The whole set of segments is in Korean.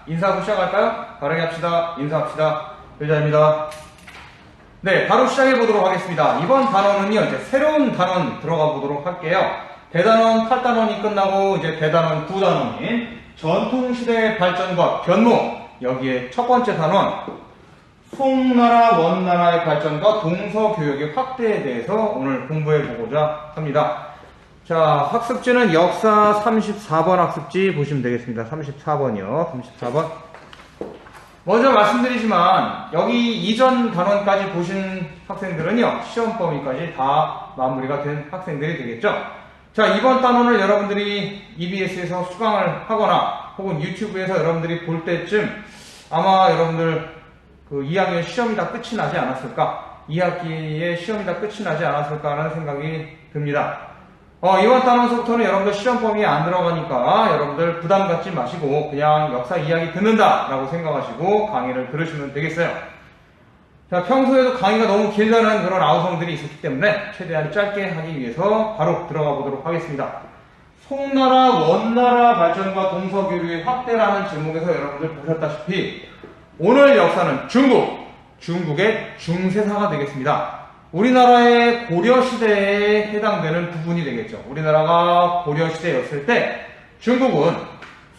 인사하고 시작할까요? 바르게 합시다. 인사합시다. 의자입니다. 네, 바로 시작해 보도록 하겠습니다. 이번 단원은요, 이제 새로운 단원 들어가 보도록 할게요. 대단원 8단원이 끝나고 이제 대단원 9단원인 전통시대의 발전과 변모, 여기에 첫 번째 단원 송나라 원나라의 발전과 동서교역의 확대에 대해서 오늘 공부해 보고자 합니다. 자, 학습지는 역사 34번 학습지 보시면 되겠습니다. 34번이요. 34번. 먼저 말씀드리지만 여기 이전 단원까지 보신 학생들은요, 시험 범위까지 다 마무리가 된 학생들이 되겠죠. 자, 이번 단원을 여러분들이 EBS에서 수강을 하거나 혹은 유튜브에서 여러분들이 볼 때쯤 아마 여러분들 그 2학년 시험이 다 끝이 나지 않았을까, 2학기의 시험이 다 끝이 나지 않았을까라는 생각이 듭니다. 이번 단원서부터는 여러분들 시험 범위에 안 들어가니까 여러분들 부담 갖지 마시고 그냥 역사 이야기 듣는다 라고 생각하시고 강의를 들으시면 되겠어요. 자, 평소에도 강의가 너무 길다는 그런 아우성들이 있었기 때문에 최대한 짧게 하기 위해서 바로 들어가 보도록 하겠습니다. 송나라 원나라 발전과 동서교류의 확대라는 제목에서 여러분들 보셨다시피 오늘 역사는 중국의 중세사가 되겠습니다. 우리나라의 고려시대에 해당되는 부분이 되겠죠. 우리나라가 고려시대였을 때 중국은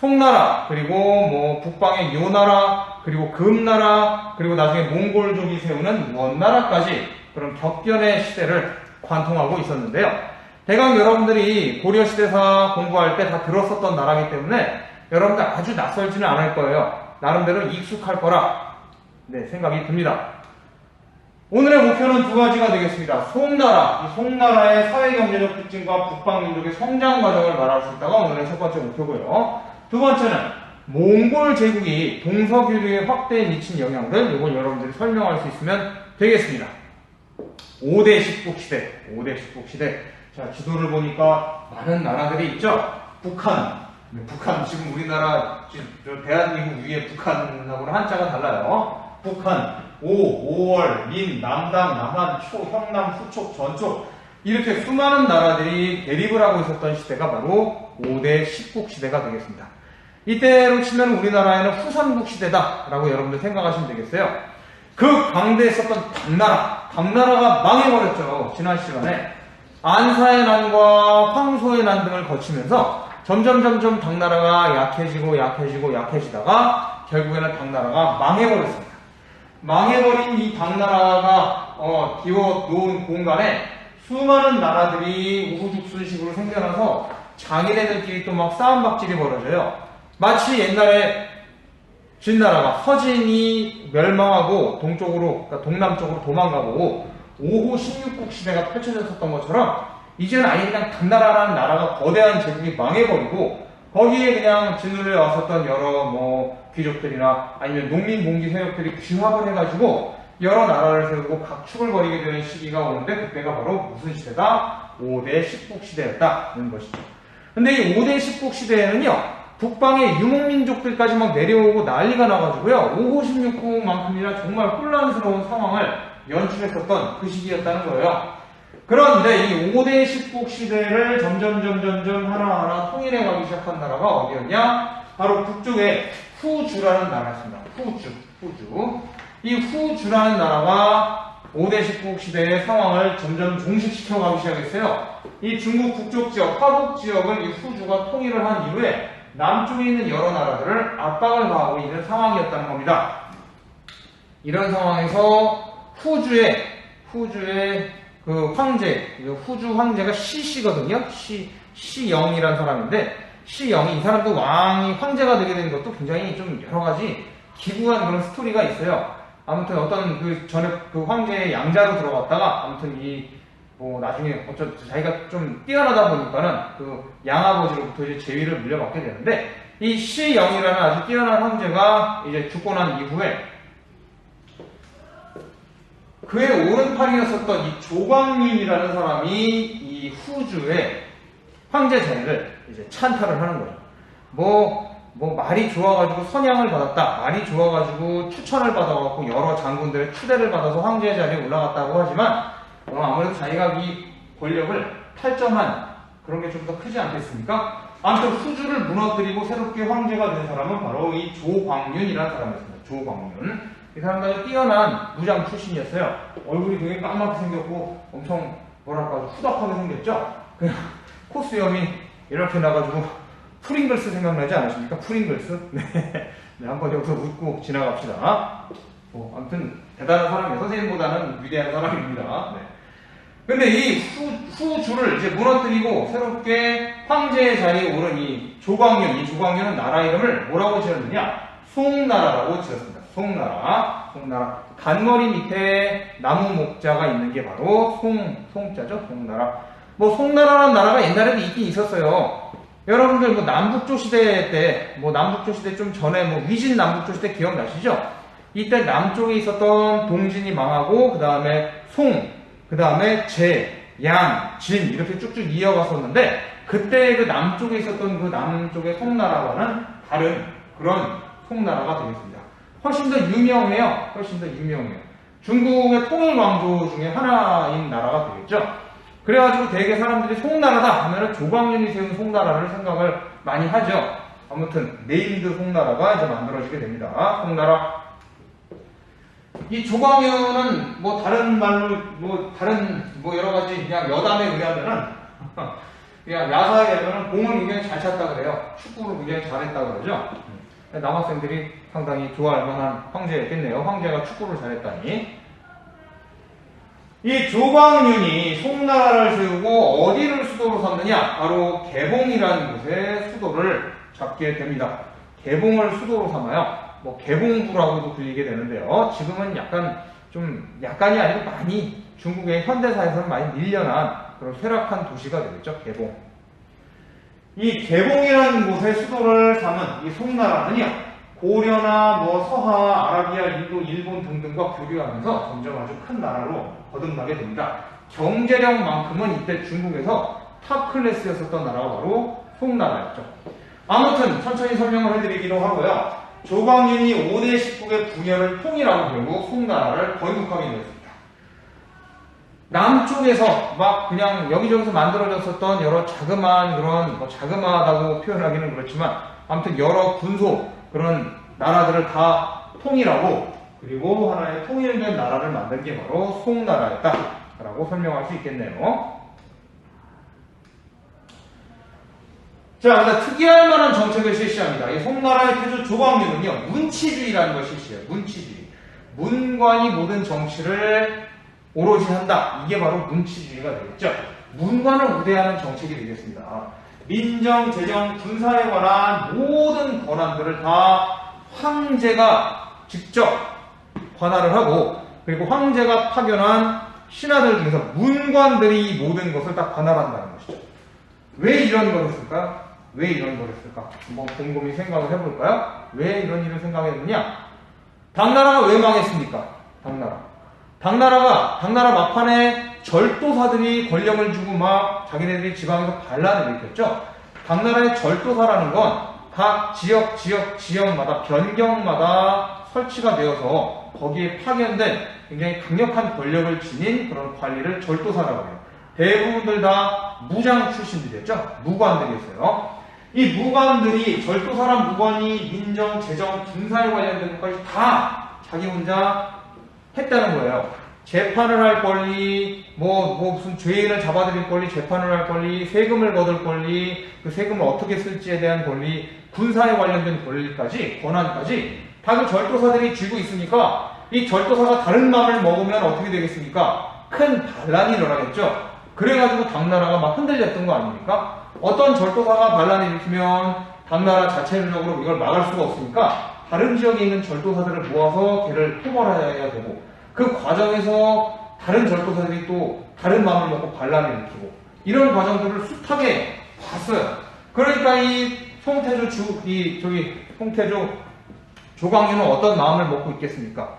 송나라, 그리고 뭐 북방의 요나라, 그리고 금나라, 그리고 나중에 몽골족이 세우는 원나라까지 그런 격변의 시대를 관통하고 있었는데요. 대강 여러분들이 고려시대사 공부할 때 다 들었었던 나라이기 때문에 여러분들 아주 낯설지는 않을 거예요. 나름대로 익숙할 거라 생각이 듭니다. 오늘의 목표는 두 가지가 되겠습니다. 송나라, 이 송나라의 사회경제적 특징과 북방민족의 성장 과정을 말할 수 있다가 오늘의 첫 번째 목표고요. 두 번째는 몽골 제국이 동서교류의 확대에 미친 영향들, 이걸 여러분들이 설명할 수 있으면 되겠습니다. 5대 식국시대. 자, 지도를 보니까 많은 나라들이 있죠. 북한 지금 우리나라 대한민국 위에 북한하고는 한자가 달라요. 북한, 5월, 민, 남당, 남한, 초, 형남, 후촉, 전촉, 이렇게 수많은 나라들이 대립을 하고 있었던 시대가 바로 5대 식국시대가 되겠습니다. 이때로 치면 우리나라에는 후삼국 시대다라고 여러분들 생각하시면 되겠어요. 그 강대했었던 당나라가 망해버렸죠. 지난 시간에 안사의 난과 황소의 난 등을 거치면서 점점 당나라가 약해지다가 결국에는 당나라가 망해버렸습니다. 망해버린 이 당나라가 비워놓은 공간에 수많은 나라들이 우후죽순식으로 생겨나서 장인애들끼리 또 막 싸움박질이 벌어져요. 마치 옛날에 진나라가 서진이 멸망하고 그러니까 동남쪽으로 도망가고 5호 16국 시대가 펼쳐졌었던 것처럼 이제는 아예 그냥 당나라라는 나라가 거대한 제국이 망해버리고 거기에 그냥 진루에 왔었던 여러 귀족들이나 아니면 농민봉기 세력들이 규합을 해가지고 여러 나라를 세우고 각축을 벌이게 되는 시기가 오는데 그때가 바로 무슨 시대다? 5대 식국시대였다는 것이죠. 근데 이 5대 식국시대에는요, 북방의 유목민족들까지 막 내려오고 난리가 나가지고요, 5호 16국만큼이나 정말 혼란스러운 상황을 연출했었던 그 시기였다는 거예요. 그런데 이 5대 식국시대를 점점 하나하나 통일해 가기 시작한 나라가 어디였냐? 바로 북쪽에 후주라는 나라였습니다. 후주. 이 후주라는 나라가 5대 식국시대의 상황을 점점 종식시켜 가기 시작했어요. 이 중국 북쪽 지역, 화북 지역을 이 후주가 통일을 한 이후에 남쪽에 있는 여러 나라들을 압박을 가하고 있는 상황이었다는 겁니다. 이런 상황에서 후주의 그 황제, 후주 황제가 시씨거든요. 시영이라는 사람인데, 시영이, 이 사람도 왕이 황제가 되게 된 것도 굉장히 좀 여러 가지 기구한 그런 스토리가 있어요. 아무튼 어떤 전에 그 황제의 양자로 들어갔다가, 아무튼 나중에 자기가 좀 뛰어나다 보니까는 그 양아버지로부터 이제 제위를 물려받게 되는데, 이 시영이라는 아주 뛰어난 황제가 이제 죽고 난 이후에 그의 오른팔이었었던 이 조광민이라는 사람이 이 후주의 황제 자리를 이제 찬탈을 하는 거예요. 말이 좋아가지고 선양을 받았다, 말이 좋아가지고 추천을 받아갖고 여러 장군들의 추대를 받아서 황제 자리에 올라갔다고 하지만 아무래도 자기가 이 권력을 탈점한 그런 게 좀 더 크지 않겠습니까? 아무튼 후주를 무너뜨리고 새롭게 황제가 된 사람은 바로 이 조광윤이라는 사람이었습니다. 조광윤. 이 사람도 아주 뛰어난 무장 출신이었어요. 얼굴이 되게 까맣게 생겼고 엄청 뭐랄까 후덕하게 생겼죠. 그냥 코수염이 이렇게 나가지고 프링글스 생각나지 않으십니까? 프링글스? 네. 네, 한번 여기서 웃고 지나갑시다. 아무튼 대단한 사람이에요. 선생님보다는 위대한 사람입니다. 네. 근데 이 후주를 이제 무너뜨리고 새롭게 황제의 자리에 오른 이 조광윤은 나라 이름을 뭐라고 지었느냐? 송나라라고 지었습니다. 송나라. 간머리 밑에 나무 목자가 있는 게 바로 송자죠. 송나라. 뭐 송나라라는 나라가 옛날에도 있긴 있었어요. 여러분들 뭐 남북조 시대 때, 남북조 시대 좀 전에 위진 남북조 시대 기억나시죠? 이때 남쪽에 있었던 동진이 망하고 그 다음에 그 다음에 양, 진 이렇게 쭉쭉 이어갔었는데 그때 그 남쪽에 있었던 그 남쪽의 송나라와는 다른 그런 송나라가 되겠습니다. 훨씬 더 유명해요. 중국의 통일 왕조 중에 하나인 나라가 되겠죠. 그래가지고 대개 사람들이 송나라다 하면은 조광윤이 세운 송나라를 생각을 많이 하죠. 아무튼 네임드 송나라가 이제 만들어지게 됩니다. 송나라. 이 조광윤은 다른 말로 여러 가지 그냥 여담에 의하면은 그냥 야사에 의하면은 공을 굉장히 잘 찼다 그래요. 축구를 굉장히 잘했다 그러죠. 남학생들이 상당히 좋아할 만한 황제였겠네요. 황제가 축구를 잘했다니. 이 조광윤이 송나라를 세우고 어디를 수도로 삼느냐? 바로 개봉이라는 곳에 수도를 잡게 됩니다. 개봉을 수도로 삼아요. 개봉부라고도 불리게 되는데요. 지금은 약간이 아니고 많이 중국의 현대사에서는 많이 밀려난 그런 쇠락한 도시가 되겠죠. 개봉. 이 개봉이라는 곳에 수도를 삼은 이 송나라는요. 고려나 서하, 아라비아, 인도, 일본 등등과 교류하면서 점점 아주 큰 나라로 거듭나게 됩니다. 경제력만큼은 이때 중국에서 탑 클래스였었던 나라가 바로 송나라였죠. 아무튼 천천히 설명을 해드리기로 하고요. 조광윤이 5대 10국의 분열을 통일하고 결국 송나라를 건국하게 되었습니다. 남쪽에서 그냥 여기저기서 만들어졌었던 여러 자그마한 그런 자그마하다고 표현하기는 그렇지만 아무튼 여러 군소 그런 나라들을 다 통일하고 그리고 하나의 통일된 나라를 만든 게 바로 송나라였다라고 설명할 수 있겠네요. 자, 특이할 만한 정책을 실시합니다. 이 송나라의 태조 조광윤은요, 문치주의라는 걸 실시해요. 문치주의. 문관이 모든 정치를 오로지 한다. 이게 바로 문치주의가 되겠죠. 문관을 우대하는 정책이 되겠습니다. 민정, 재정, 군사에 관한 모든 권한들을 다 황제가 직접 관할을 하고 그리고 황제가 파견한 신하들 중에서 문관들이 이 모든 것을 다 관할한다는 것이죠. 왜 이런 걸 했을까? 한번 곰곰이 생각을 해볼까요? 왜 이런 일을 생각했느냐? 당나라가 왜 망했습니까? 당나라 막판에 절도사들이 권력을 주고 자기네들이 지방에서 반란을 일으켰죠. 당나라의 절도사라는 건 각 지역마다 변경마다 설치가 되어서 거기에 파견된 굉장히 강력한 권력을 지닌 그런 관리를 절도사라고 해요. 대부분들 다 무장 출신들이었죠. 무관들이었어요. 이 무관들이 절도사란 무관이 민정, 재정, 군사에 관련된 것까지 다 자기 혼자 했다는 거예요. 재판을 할 권리, 무슨 죄인을 잡아들일 권리, 재판을 할 권리, 세금을 거둘 권리, 그 세금을 어떻게 쓸지에 대한 권리, 군사에 관련된 권한까지 다 그 절도사들이 쥐고 있으니까 이 절도사가 다른 마음을 먹으면 어떻게 되겠습니까? 큰 반란이 일어나겠죠. 그래가지고 당나라가 흔들렸던 거 아닙니까? 어떤 절도사가 반란을 일으키면 당나라 자체적으로 이걸 막을 수가 없으니까 다른 지역에 있는 절도사들을 모아서 걔를 포괄해야 되고 그 과정에서 다른 절도사들이 또 다른 마음을 먹고 반란을 일으키고 이런 과정들을 숱하게 봤어요. 그러니까 이 송태조 조광윤은 어떤 마음을 먹고 있겠습니까?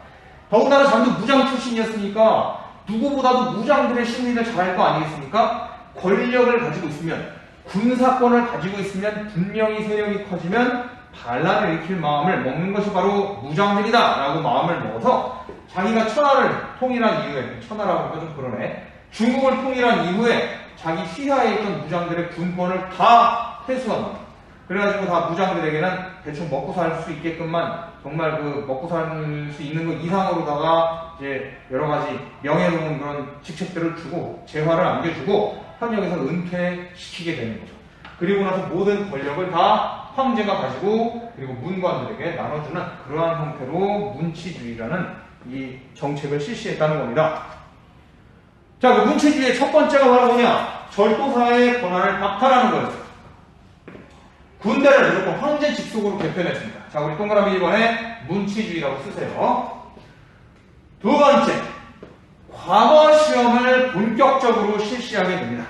더군다나 자기도 무장 출신이었으니까 누구보다도 무장들의 심리를 잘할 거 아니겠습니까? 권력을 가지고 있으면 군사권을 가지고 있으면 분명히 세력이 커지면 반란을 일으킬 마음을 먹는 것이 바로 무장들이다 라고 마음을 먹어서 자기가 천하를 통일한 이후에 천하라고 하니까 좀 그러네 중국을 통일한 이후에 자기 휘하에 있던 무장들의 군권을 다 회수가 나와. 그래가지고 다 무장들에게는 대충 먹고 살 수 있게끔만 정말 그 먹고 살 수 있는 것 이상으로다가 이제 여러 가지 명예로운 그런 직책들을 주고 재화를 안겨주고 현역에서 은퇴시키게 되는 거죠. 그리고 나서 모든 권력을 다 황제가 가지고 그리고 문관들에게 나눠주는 그러한 형태로 문치주의라는 이 정책을 실시했다는 겁니다. 자, 그 문치주의의 첫 번째가 바로 뭐냐? 절도사의 권한을 박탈하는 거였어요. 군대를 무조건 황제 직속으로 개편했습니다. 자, 우리 동그라미 1번에 문치주의라고 쓰세요. 두 번째, 과거 시험을 본격적으로 실시하게 됩니다.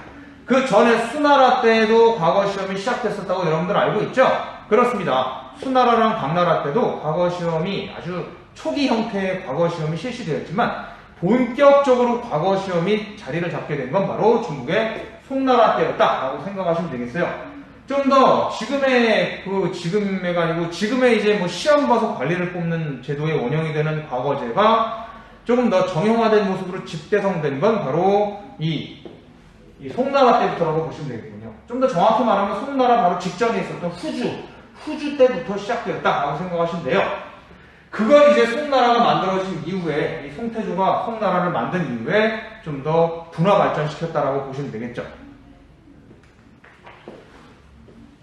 그 전에 수나라 때에도 과거 시험이 시작됐었다고 여러분들 알고 있죠? 그렇습니다. 수나라랑 당나라 때도 과거 시험이 아주 초기 형태의 과거 시험이 실시되었지만 본격적으로 과거 시험이 자리를 잡게 된 건 바로 중국의 송나라 때였다라고 생각하시면 되겠어요. 좀 더 지금의가 아니고 지금의 이제 뭐 시험 봐서 관리를 뽑는 제도의 원형이 되는 과거제가 조금 더 정형화된 모습으로 집대성된 건 바로 이 송나라 때부터라고 보시면 되겠군요. 좀 더 정확히 말하면 송나라 바로 직전에 있었던 후주 때부터 시작되었다라고 생각하시면 돼요. 그걸 이제 송나라가 만들어진 이후에 이 송태조가 송나라를 만든 이후에 좀 더 분화 발전시켰다라고 보시면 되겠죠.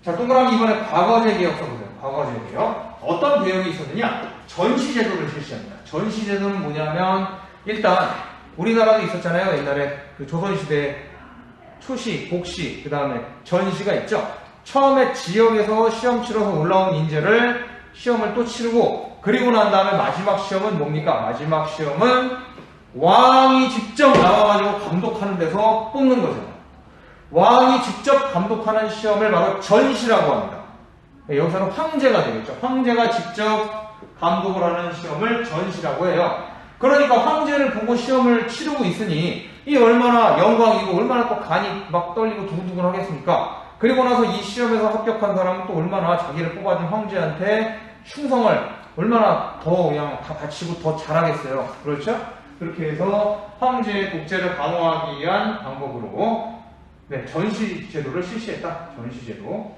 자, 동그라미 이번에 과거제 개혁 써보세요. 과거제 개혁. 어떤 개혁이 있었느냐? 전시제도를 실시합니다. 전시제도는 뭐냐면 일단 우리나라도 있었잖아요. 옛날에 그 조선시대 초시, 복시, 그 다음에 전시가 있죠. 처음에 지역에서 시험 치러서 올라온 인재를 시험을 또 치르고 그리고 난 다음에 마지막 시험은 뭡니까? 마지막 시험은 왕이 직접 나와가지고 감독하는 데서 뽑는 거죠. 왕이 직접 감독하는 시험을 바로 전시라고 합니다. 여기서는 황제가 되겠죠. 황제가 직접 감독을 하는 시험을 전시라고 해요. 그러니까 황제를 보고 시험을 치르고 있으니 이 얼마나 영광이고 얼마나 또 간이 막 떨리고 두근두근 하겠습니까? 그리고 나서 이 시험에서 합격한 사람은 또 얼마나 자기를 뽑아준 황제한테 충성을 얼마나 더 그냥 다 바치고 더 잘하겠어요. 그렇죠? 그렇게 해서 황제의 독재를 강화하기 위한 방법으로 전시 제도를 실시했다. 전시 제도.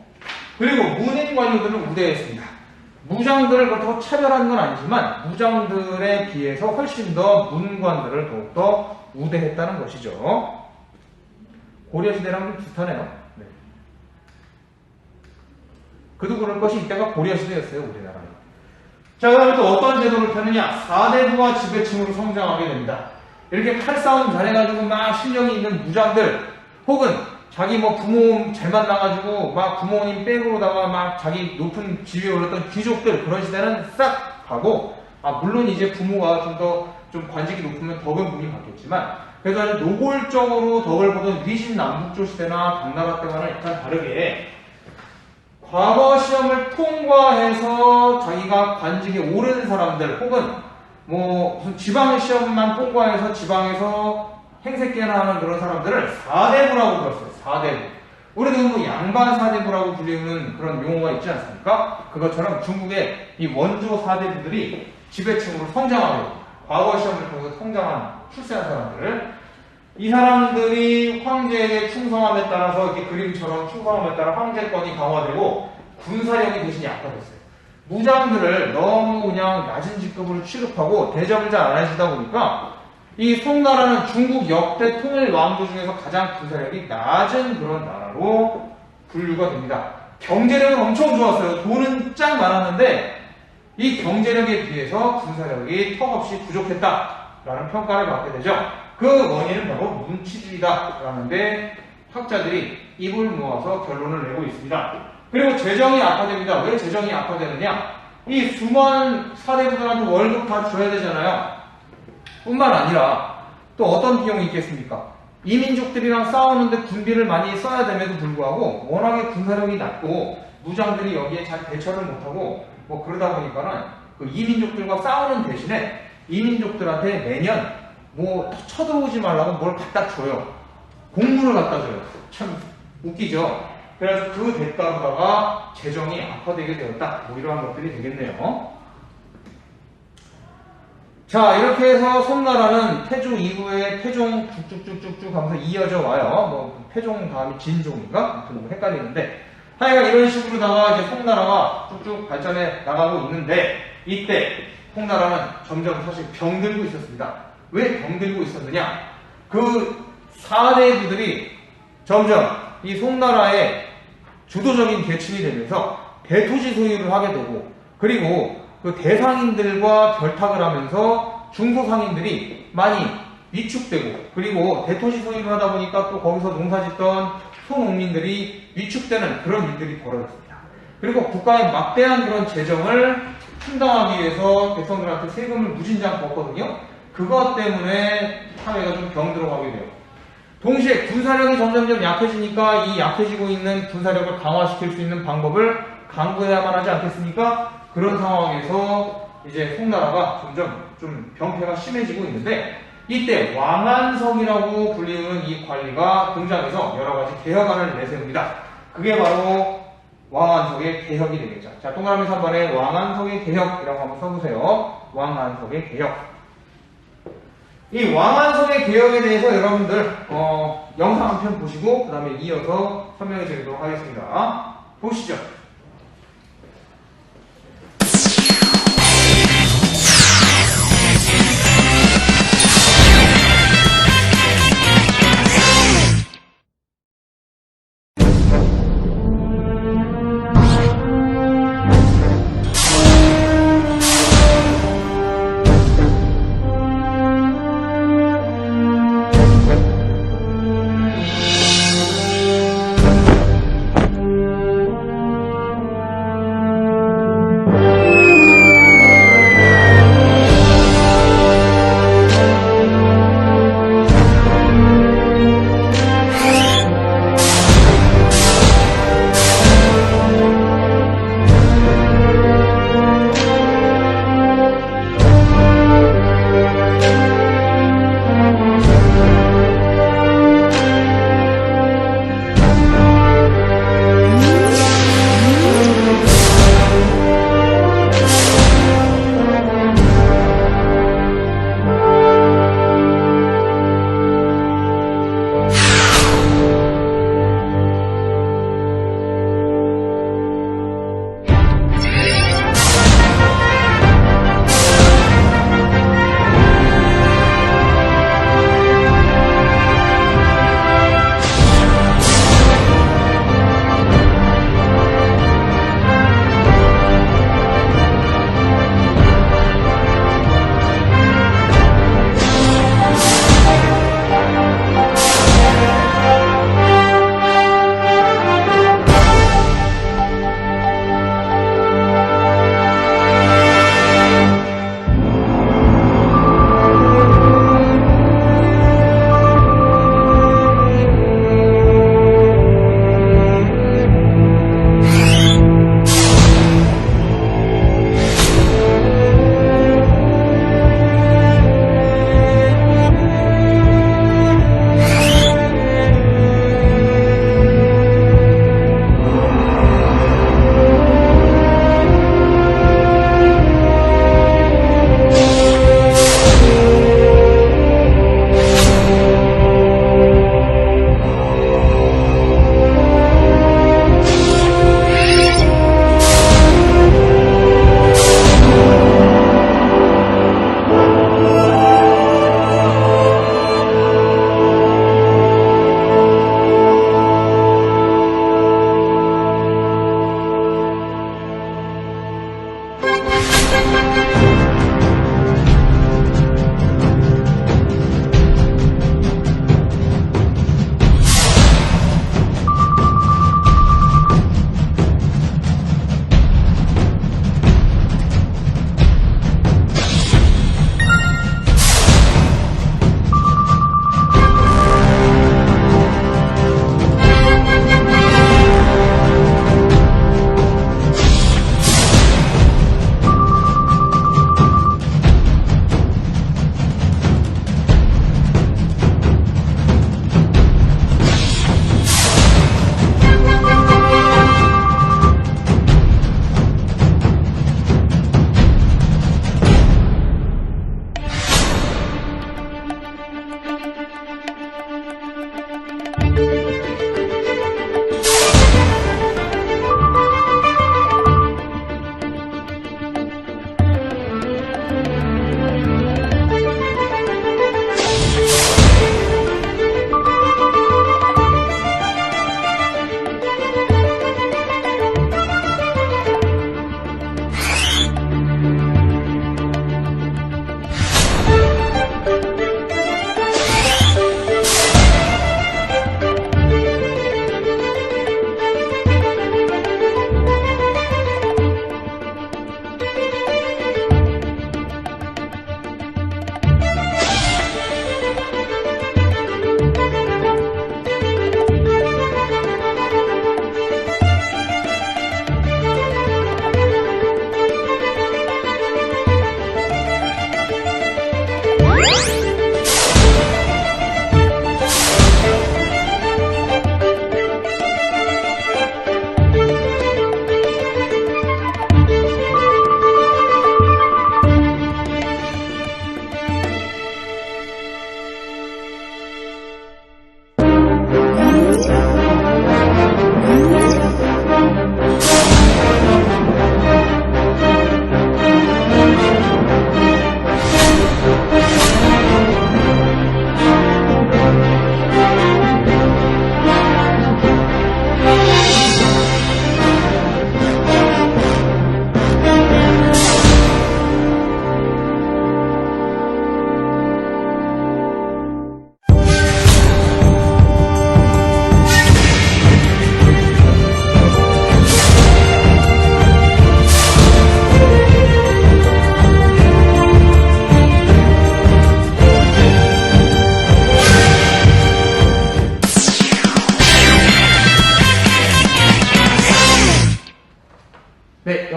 그리고 문인 관료들은 우대했습니다. 무장들을 그렇다고 차별한 건 아니지만 무장들에 비해서 훨씬 더 문관들을 더욱더 우대했다는 것이죠. 고려시대랑 좀 비슷하네요. 네. 그도 그럴 것이 이때가 고려시대였어요. 우리나라는. 자, 그 다음에 또 어떤 제도를 펴느냐? 사대부와 지배층으로 성장하게 됩니다. 이렇게 칼싸움 잘해가지고 막 실력이 있는 무장들 혹은 자기 뭐 부모 잘 만나가지고 막 부모님 백으로다가 막 자기 높은 지위에 올랐던 귀족들 그런 시대는 싹 가고 물론 이제 부모가 좀 관직이 높으면 덕은 분이 받겠지만 그래도 아주 노골적으로 덕을 보던 위신 남북조 시대나 당나라 때와는 약간 다르게 과거 시험을 통과해서 자기가 관직에 오른 사람들 혹은 뭐 무슨 지방 시험만 통과해서 지방에서 행색계나 하는 그런 사람들을 사대부라고 불렀어요. 사대부. 우리도 뭐 양반 사대부라고 불리는 그런 용어가 있지 않습니까? 그것처럼 중국의 이 원조 사대부들이 지배층으로 성장하게 됩니다. 과거 시험을 통해서 출세한 사람들을 이 사람들이 황제에게 충성함에 따라서 이렇게 그림처럼 충성함에 따라 황제권이 강화되고 군사력이 대신 약화됐어요. 무장들을 너무 그냥 낮은 직급으로 취급하고 대접을 잘 안 하시다 보니까 이 송나라는 중국 역대 통일 왕조 중에서 가장 군사력이 낮은 그런 나라로 분류가 됩니다. 경제력은 엄청 좋았어요. 돈은 짱 많았는데 이 경제력에 비해서 군사력이 턱없이 부족했다라는 평가를 받게 되죠. 그 원인은 바로 문치주의다라는데 학자들이 입을 모아서 결론을 내고 있습니다. 그리고 재정이 악화됩니다. 왜 재정이 악화되느냐? 이 수많은 사대부들한테 월급 다 줘야 되잖아요. 뿐만 아니라 또 어떤 비용이 있겠습니까? 이민족들이랑 싸우는데 군비를 많이 써야 됨에도 불구하고 워낙에 군사력이 낮고 무장들이 여기에 잘 대처를 못하고 뭐 그러다 보니까는 그 이민족들과 싸우는 대신에 이민족들한테 매년 뭐 쳐들어오지 말라고 뭘 갖다 줘요. 공물을 갖다 줘요. 참 웃기죠? 그래서 그 대가로다가 재정이 악화되게 되었다. 뭐 이러한 것들이 되겠네요. 자, 이렇게 해서 송나라는 태조 이후에 태종 쭉쭉쭉쭉 하면서 이어져 와요. 뭐 태종 다음이 진종인가? 아무튼 뭐 헷갈리는데 하여간 이런 식으로다가 이제 송나라가 쭉쭉 발전해 나가고 있는데, 이때 송나라는 점점 사실 병들고 있었습니다. 왜 병들고 있었느냐? 그 4대부들이 점점 이 송나라의 주도적인 계층이 되면서 대토지 소유를 하게 되고, 그리고 그 대상인들과 결탁을 하면서 중소상인들이 많이 위축되고, 그리고 대토지 소유를 하다 보니까 또 거기서 농사짓던 소농민들이 위축되는 그런 일들이 벌어졌습니다. 그리고 국가의 막대한 그런 재정을 충당하기 위해서 백성들한테 세금을 무진장 걷거든요. 그것 때문에 사회가 좀 병들어가게 돼요. 동시에 군사력이 점점점 약해지니까 이 약해지고 있는 군사력을 강화시킬 수 있는 방법을 강구해야만 하지 않겠습니까? 그런 상황에서 이제 송나라가 점점 좀 병폐가 심해지고 있는데, 이때 왕안성이라고 불리는 이 관리가 등장해서 여러 가지 개혁안을 내세웁니다. 그게 바로 왕안석의 개혁이 되겠죠. 자, 동그라미 3번에 왕안석의 개혁이라고 한번 써보세요. 왕안석의 개혁. 이 왕안석의 개혁에 대해서 여러분들 영상 한 편 보시고 그 다음에 이어서 설명해 드리도록 하겠습니다. 보시죠.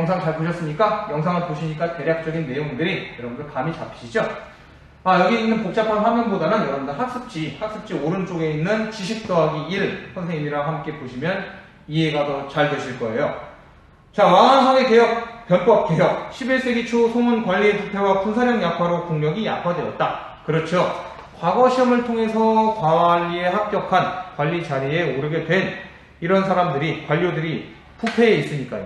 영상 잘 보셨습니까? 영상을 보시니까 대략적인 내용들이 여러분들 감이 잡히시죠? 여기 있는 복잡한 화면보다는 여러분들 학습지 오른쪽에 있는 지식 더하기 1 선생님이랑 함께 보시면 이해가 더 잘 되실 거예요. 자, 왕한성의 개혁, 변법 개혁. 11세기 초 송은 관리의 부패와 군사력 약화로 국력이 약화되었다. 그렇죠. 과거 시험을 통해서 관리에 합격한 관리 자리에 오르게 된 이런 사람들이, 관료들이 부패에 있으니까요.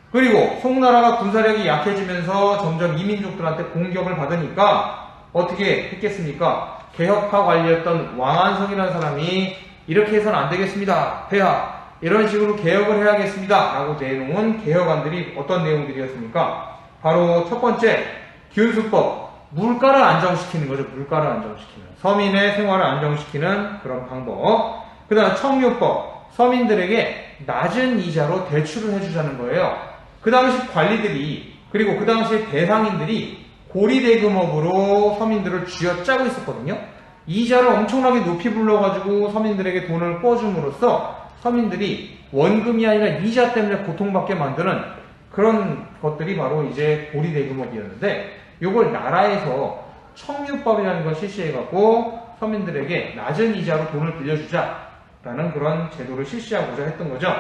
그리고 송나라가 군사력이 약해지면서 점점 이민족들한테 공격을 받으니까 어떻게 했겠습니까? 개혁파 관리였던 왕한성이라는 사람이 이렇게 해서는 안 되겠습니다. 폐하. 이런 식으로 개혁을 해야겠습니다. 라고 내놓은 개혁안들이 어떤 내용들이었습니까? 바로 첫 번째, 기운수법. 물가를 안정시키는 거죠. 물가를 안정시키는. 서민의 생활을 안정시키는 그런 방법. 그 다음 청유법. 서민들에게 낮은 이자로 대출을 해주자는 거예요. 그 당시 관리들이, 그리고 그 당시 대상인들이 고리대금업으로 서민들을 쥐어짜고 있었거든요. 이자를 엄청나게 높이 불러가지고 서민들에게 돈을 꿔줌으로써 서민들이 원금이 아니라 이자 때문에 고통받게 만드는 그런 것들이 바로 이제 고리대금업이었는데, 이걸 나라에서 청유법이라는 걸 실시해갖고 서민들에게 낮은 이자로 돈을 빌려주자라는 그런 제도를 실시하고자 했던 거죠.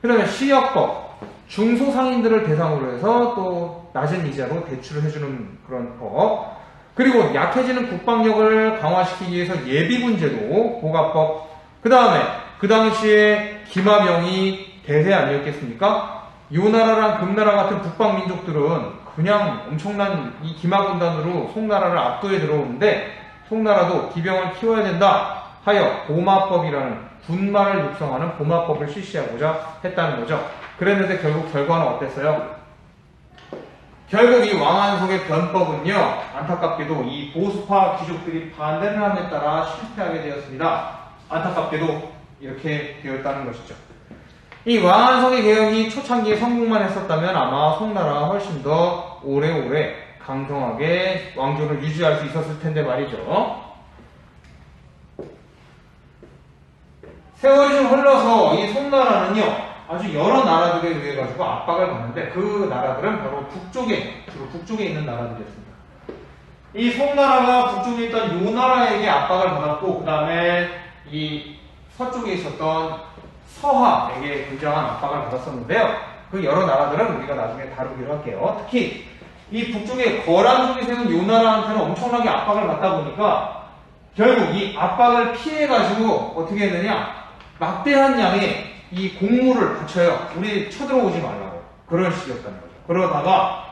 그 다음에 시역법. 중소상인들을 대상으로 해서 또 낮은 이자로 대출을 해주는 그런 법. 그리고 약해지는 국방력을 강화시키기 위해서 예비군제도, 고가법. 그 다음에 그 당시에 기마병이 대세 아니었겠습니까? 요나라랑 금나라 같은 북방민족들은 그냥 엄청난 이 기마군단으로 송나라를 압도해 들어오는데, 송나라도 기병을 키워야 된다 하여 보마법이라는 군마를 육성하는 보마법을 실시하고자 했다는 거죠. 그랬는데 결국 결과는 어땠어요? 결국 이 왕한성의 변법은요, 안타깝게도 이 보수파 귀족들이 반대를 함에 따라 실패하게 되었습니다. 안타깝게도 이렇게 되었다는 것이죠. 이 왕한성의 개혁이 초창기에 성공만 했었다면 아마 송나라가 훨씬 더 오래오래 강성하게 왕조를 유지할 수 있었을 텐데 말이죠. 세월이 좀 흘러서 이 송나라는요, 아주 여러 나라들에 의해 가지고 압박을 받는데, 그 나라들은 바로 주로 북쪽에 있는 나라들이었습니다. 이 송나라가 북쪽에 있던 요나라에게 압박을 받았고, 그 다음에 이 서쪽에 있었던 서하에게 굉장한 압박을 받았었는데요. 그 여러 나라들은 우리가 나중에 다루기로 할게요. 특히 이 북쪽에 거란족이 세운 요나라한테는 엄청나게 압박을 받다 보니까 결국 이 압박을 피해가지고 어떻게 했느냐, 막대한 양의 이 공물을 바쳐요. 우리 쳐들어오지 말라고. 그런 식이었다는 거죠. 그러다가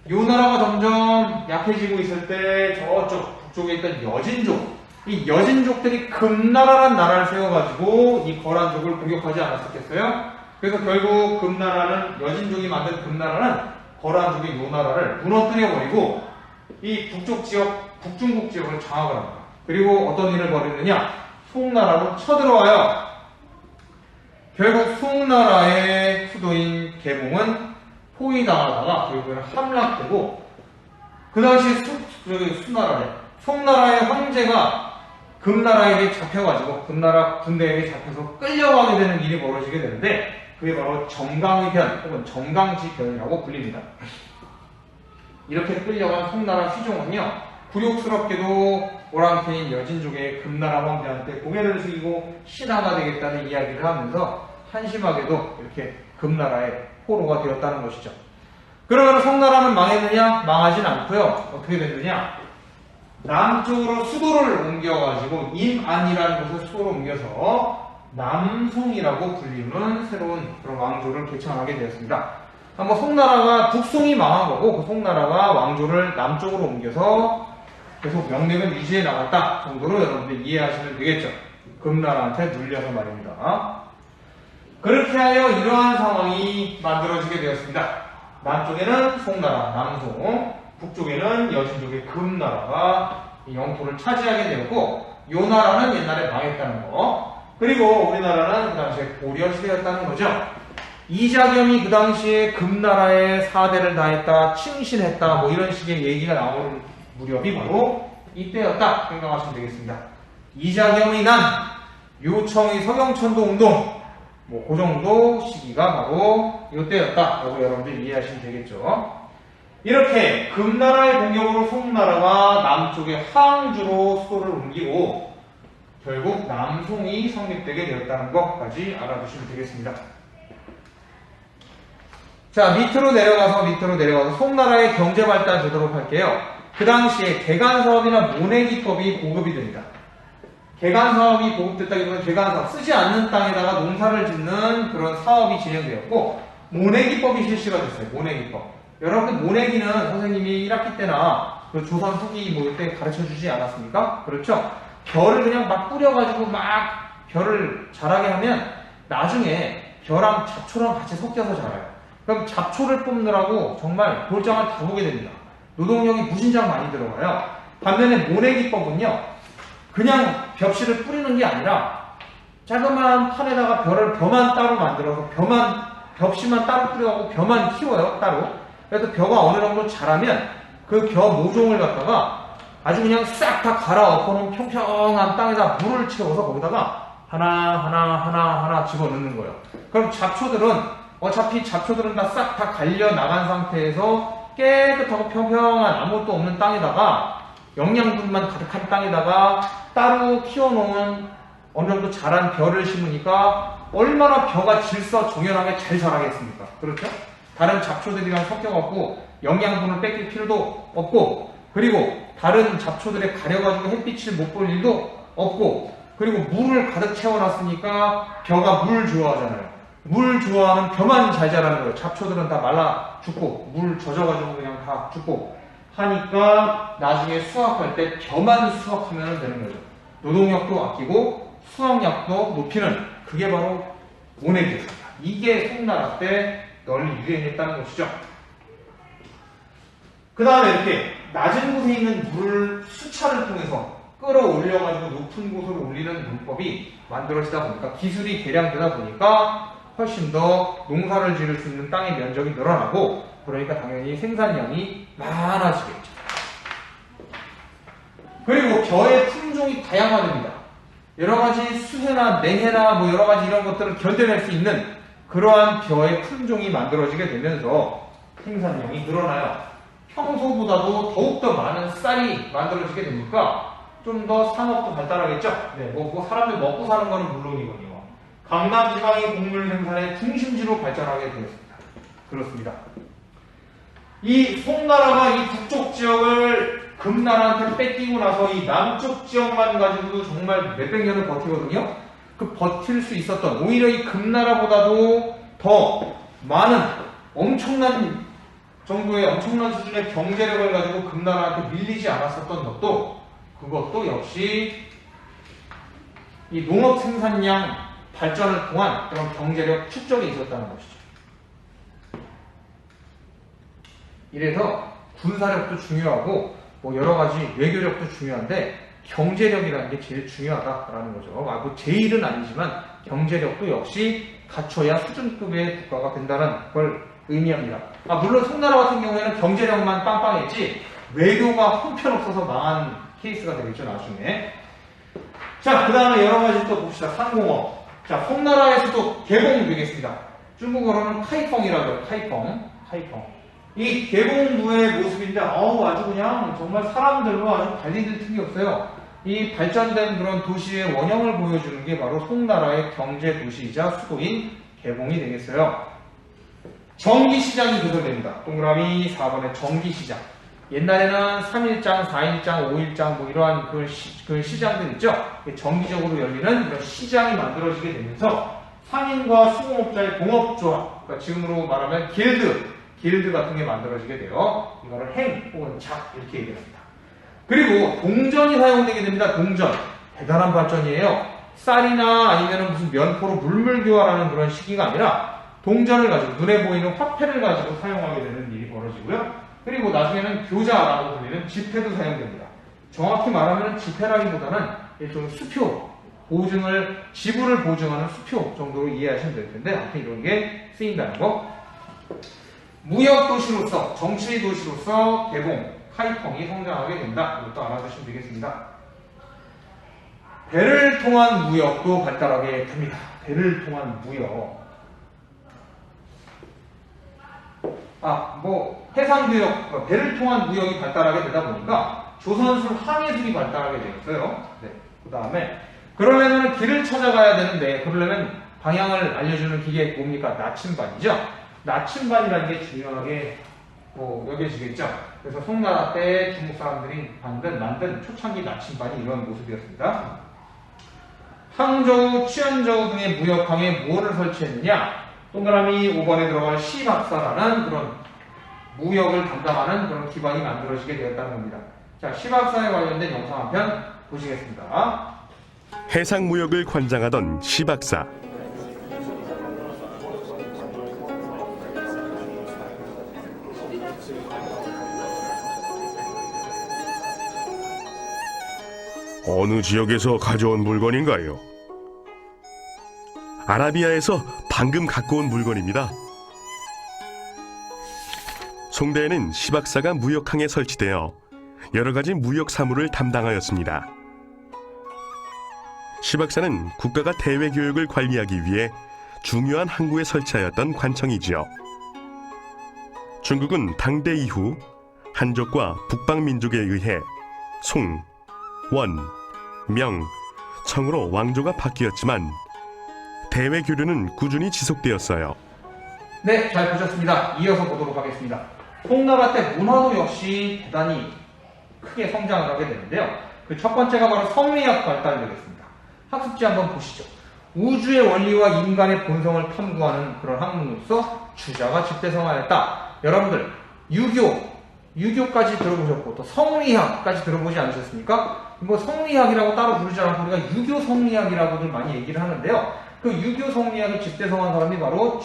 요나라가 점점 약해지고 있을 때 저쪽 북쪽에 있던 여진족, 이 여진족들이 금나라란 나라를 세워가지고 이 거란족을 공격하지 않았었겠어요? 그래서 결국 금나라는, 여진족이 만든 금나라는 거란족의 요나라를 무너뜨려버리고 이 북쪽 지역, 북중국 지역을 장악을 합니다. 그리고 어떤 일을 벌이느냐, 송나라로 쳐들어와요. 결국 송나라의 수도인 계몽은 포위당하다가 결국에는 함락되고, 그 당시 송나라의 황제가 금나라에게 잡혀가지고 금나라 군대에게 잡혀서 끌려가게 되는 일이 벌어지게 되는데, 그게 바로 정강이변 혹은 정강지변이라고 불립니다. 이렇게 끌려간 송나라 휘종은요, 굴욕스럽게도 오랑캐인 여진족의 금나라 황제한테 고개를 숙이고 신하가 되겠다는 이야기를 하면서 한심하게도 이렇게 금나라의 포로가 되었다는 것이죠. 그러면 송나라는 망했느냐? 망하진 않고요. 어떻게 됐느냐? 남쪽으로 수도를 옮겨가지고 임안이라는 곳을 수도로 옮겨서 남송이라고 불리는 새로운 그런 왕조를 개창하게 되었습니다. 한번 송나라가 북송이 망한 거고, 그 송나라가 왕조를 남쪽으로 옮겨서 계속 명맥을 유지해 나갔다 정도로 여러분들 이해하시면 되겠죠. 금나라한테 눌려서 말입니다. 그렇게 하여 이러한 상황이 만들어지게 되었습니다. 남쪽에는 송나라, 남송, 북쪽에는 여진족의 금나라가 영토를 차지하게 되었고, 요 나라는 옛날에 망했다는 거, 그리고 우리나라는 그 당시에 고려시대였다는 거죠. 이자겸이 그 당시에 금나라의 사대를 다했다, 칭신했다, 뭐 이런 식의 얘기가 나오는 무렵이 바로 이때였다 생각하시면 되겠습니다. 이자겸이 난 요청의 서경천도 운동, 뭐 그 정도 시기가 바로 이때였다라고 여러분들 이해하시면 되겠죠. 이렇게 금나라의 공격으로 송나라가 남쪽의 항주로 수도를 옮기고 결국 남송이 성립되게 되었다는 것까지 알아두시면 되겠습니다. 자, 밑으로 내려가서 송나라의 경제 발달 되도록 할게요. 그 당시에 개간사업이나 모내기법이 보급이 됩니다. 개간사업이 보급됐다기보다는 개간사업, 쓰지 않는 땅에다가 농사를 짓는 그런 사업이 진행되었고, 모내기법이 실시가 됐어요. 모내기법. 여러분들 모내기는 선생님이 1학기 때나 그 조선 후기 뭐 이때 가르쳐 주지 않았습니까? 그렇죠? 벼를 그냥 막 뿌려가지고 막 벼를 자라게 하면 나중에 벼랑 잡초랑 같이 섞여서 자라요. 그럼 잡초를 뽑느라고 정말 볼장을 다 보게 됩니다. 노동력이 무진장 많이 들어가요. 반면에 모내기법은요, 그냥 벽실을 뿌리는 게 아니라 자그마한 판에다가 벼만 따로 만들어서 벽실만 따로 뿌려갖고 벼만 키워요, 따로. 그래서 벼가 어느 정도 자라면 그 벼 모종을 갖다가 아주 그냥 싹 다 갈아엎어놓은 평평한 땅에다 물을 채워서 거기다가 하나 집어넣는 거예요. 그럼 어차피 잡초들은 다 싹 다 갈려 나간 상태에서 깨끗하고 평평한 아무것도 없는 땅에다가 영양분만 가득한 땅에다가 따로 키워놓은 어느 정도 자란 벼를 심으니까 얼마나 벼가 질서정연하게 잘 자라겠습니까? 그렇죠? 다른 잡초들이랑 섞여갖고 영양분을 뺏길 필요도 없고, 그리고 다른 잡초들에 가려가지고 햇빛을 못 볼 일도 없고, 그리고 물을 가득 채워놨으니까 벼가 물 좋아하잖아요. 물 좋아하는 벼만 잘 자라는 거예요. 잡초들은 다 말라 죽고 물 젖어가지고 그냥 다 죽고 하니까 나중에 수확할 때 벼만 수확하면 되는 거죠. 노동력도 아끼고 수확량도 높이는, 그게 바로 모내기였습니다. 이게 송나라 때 널리 유행했다는 것이죠. 그 다음에 이렇게 낮은 곳에 있는 물을 수차를 통해서 끌어올려가지고 높은 곳으로 올리는 문법이 만들어지다 보니까, 기술이 개량되다 보니까 훨씬 더 농사를 지을 수 있는 땅의 면적이 늘어나고, 그러니까 당연히 생산량이 많아지겠죠. 그리고 벼의 품종이 다양화됩니다. 여러가지 수해나 냉해나 뭐 여러가지 이런 것들을 견뎌낼 수 있는 그러한 벼의 품종이 만들어지게 되면서 생산량이 늘어나요. 평소보다도 더욱더 많은 쌀이 만들어지게 되니까 좀 더 산업도 발달하겠죠. 네, 뭐 사람들 먹고 사는 거는 물론이거든요. 강남 지방의 곡물 생산의 중심지로 발전하게 되었습니다. 그렇습니다. 이 송나라가 이 북쪽 지역을 금나라한테 뺏기고 나서 이 남쪽 지역만 가지고도 정말 몇백 년을 버티거든요. 그 버틸 수 있었던, 오히려 이 금나라보다도 더 많은 엄청난 수준의 경제력을 가지고 금나라한테 밀리지 않았었던 그것도 역시 이 농업 생산량 발전을 통한 그런 경제력 축적에 있었다는 것이죠. 이래서 군사력도 중요하고 뭐 여러가지 외교력도 중요한데 경제력이라는 게 제일 중요하다라는 거죠. 뭐 제일은 아니지만 경제력도 역시 갖춰야 수준급의 국가가 된다는 걸 의미합니다. 물론 송나라 같은 경우에는 경제력만 빵빵했지 외교가 형편없어서 망한 케이스가 되겠죠, 나중에. 자, 그 다음에 여러가지 또 봅시다. 상공업. 자, 송나라에서도 개봉 되겠습니다. 중국어로는 카이펑이라고 해요. 카이펑. 이 개봉부의 모습인데 아주 그냥 정말 사람들로 아주 발리들 틈이 없어요. 이 발전된 그런 도시의 원형을 보여주는 게 바로 송나라의 경제 도시이자 수도인 개봉이 되겠어요. 전기시장이 조성됩니다. 동그라미 4번의 전기시장. 옛날에는 3일장, 4일장, 5일장 뭐 이러한 그 시장들 있죠. 정기적으로 열리는 그런 시장이 만들어지게 되면서 상인과 수공업자의 공업조합, 그러니까 지금으로 말하면 길드 같은 게 만들어지게 돼요. 이거를 행 혹은 작 이렇게 얘기합니다. 그리고 동전이 사용되게 됩니다. 동전. 대단한 발전이에요. 쌀이나 아니면 무슨 면포로 물물교환하는 그런 시기가 아니라 동전을 가지고, 눈에 보이는 화폐를 가지고 사용하게 되는 일이 벌어지고요. 그리고 나중에는 교자라고 불리는 지폐도 사용됩니다. 정확히 말하면 지폐라기보다는 일종의 수표, 지불을 보증하는 수표 정도로 이해하시면 될 텐데, 아무튼 이런 게 쓰인다는 거. 무역도시로서, 정치도시로서 개봉, 카이펑이 성장하게 된다. 이것도 알아두시면 되겠습니다. 배를 통한 무역도 발달하게 됩니다. 배를 통한 무역. 해상무역, 배를 통한 무역이 발달하게 되다 보니까 조선술, 항해술이 발달하게 되었어요. 네. 그 다음에, 그러려면 길을 찾아가야 되는데, 그러려면 방향을 알려주는 기계 뭡니까? 나침반이죠? 나침반이라는 게 중요하게 여겨지겠죠? 그래서 송나라 때 중국 사람들이 만든 초창기 나침반이 이런 모습이었습니다. 항저우, 취안저우 등의 무역항에 무엇을 설치했느냐? 동그라미 5번에 들어갈 시박사라는 그런 무역을 담당하는 그런 기반이 만들어지게 되었다는 겁니다. 자, 시박사에 관련된 영상 한 편 보시겠습니다. 해상무역을 관장하던 시박사. 어느 지역에서 가져온 물건인가요? 아라비아에서 방금 갖고 온 물건입니다. 송대에는 시박사가 무역항에 설치되어 여러 가지 무역 사무를 담당하였습니다. 시박사는 국가가 대외 교역을 관리하기 위해 중요한 항구에 설치하였던 관청이지요. 중국은 당대 이후 한족과 북방민족에 의해 송, 원, 명, 청으로 왕조가 바뀌었지만 대외 교류는 꾸준히 지속되었어요. 네, 잘 보셨습니다. 이어서 보도록 하겠습니다. 송나라 때 문화도 역시 대단히 크게 성장을 하게 되는데요. 그 첫 번째가 바로 성리학 발달이 되겠습니다. 학습지 한번 보시죠. 우주의 원리와 인간의 본성을 탐구하는 그런 학문으로서 주자가 집대성하였다. 여러분들 유교까지 들어보셨고 또 성리학까지 들어보지 않으셨습니까? 뭐 성리학이라고 따로 부르지 않고 우리가 유교 성리학이라고들 많이 얘기를 하는데요. 그 유교 성리학을 집대성한 사람이 바로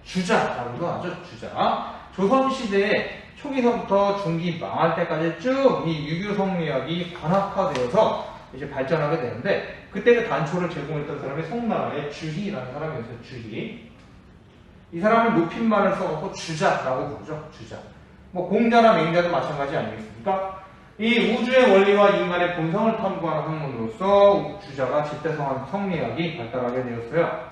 주자라고도 하죠. 주자. 조선시대에 초기서부터 중기 망할 때까지 쭉 이 유교 성리학이 관학화되어서 이제 발전하게 되는데, 그때 그 단초를 제공했던 사람이 송나라의 주희라는 사람이었어요. 주희. 이 사람은 높임말을 써갖고 주자라고 부르죠. 주자. 뭐 공자나 맹자도 마찬가지 아니겠습니까? 이 우주의 원리와 인간의 본성을 탐구하는 학문으로서 주자가 집대성한 성리학이 발달하게 되었어요.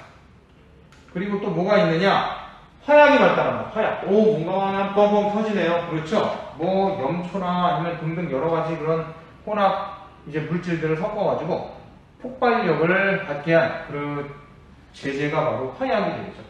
그리고 또 뭐가 있느냐? 화약이 발달합니다. 화약. 뭔가 하나 뻥뻥 터지네요. 그렇죠? 뭐 염초나 아니면 등등 여러 가지 그런 혼합 이제 물질들을 섞어가지고 폭발력을 갖게 한 그 제재가 바로 화약이 되겠죠.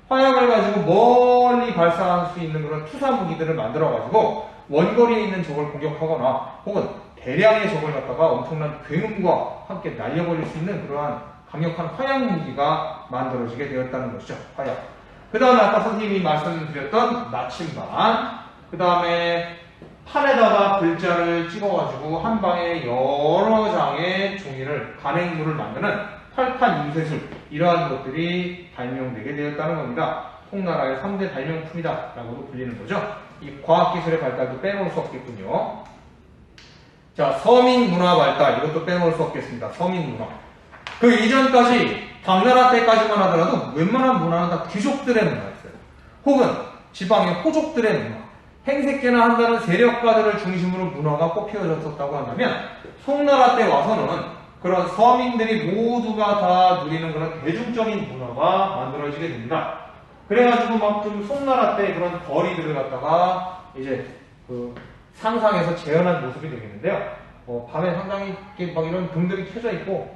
화약을 가지고 멀리 발사할 수 있는 그런 투사 무기들을 만들어가지고 원거리에 있는 적을 공격하거나 혹은 대량의 적을 갖다가 엄청난 굉음과 함께 날려버릴 수 있는 그러한 강력한 화약 무기가 만들어지게 되었다는 것이죠. 화약. 그 다음에 아까 선생님이 말씀드렸던 나침반, 그 다음에 판에다가 글자를 찍어가지고 한 방에 여러 장의 종이를 간행물을 만드는 활판 인쇄술, 이러한 것들이 발명되게 되었다는 겁니다. 송나라의 3대 발명품이다 라고도 불리는 거죠. 이 과학기술의 발달도 빼놓을 수 없겠군요. 자, 서민문화 발달, 이것도 빼놓을 수 없겠습니다. 서민문화. 그 이전까지 당나라 때까지만 하더라도 웬만한 문화는 다 귀족들의 문화였어요. 혹은 지방의 호족들의 문화. 행색계나 한다는 세력가들을 중심으로 문화가 꽃피워졌었다고 한다면, 송나라 때 와서는 그런 서민들이 모두가 다 누리는 그런 대중적인 문화가 만들어지게 됩니다. 그래가지고 막 좀 송나라 때 그런 거리들을 갖다가 이제 그 상상해서 재현한 모습이 되겠는데요. 밤에 상당히 이렇게 막 이런 등들이 켜져 있고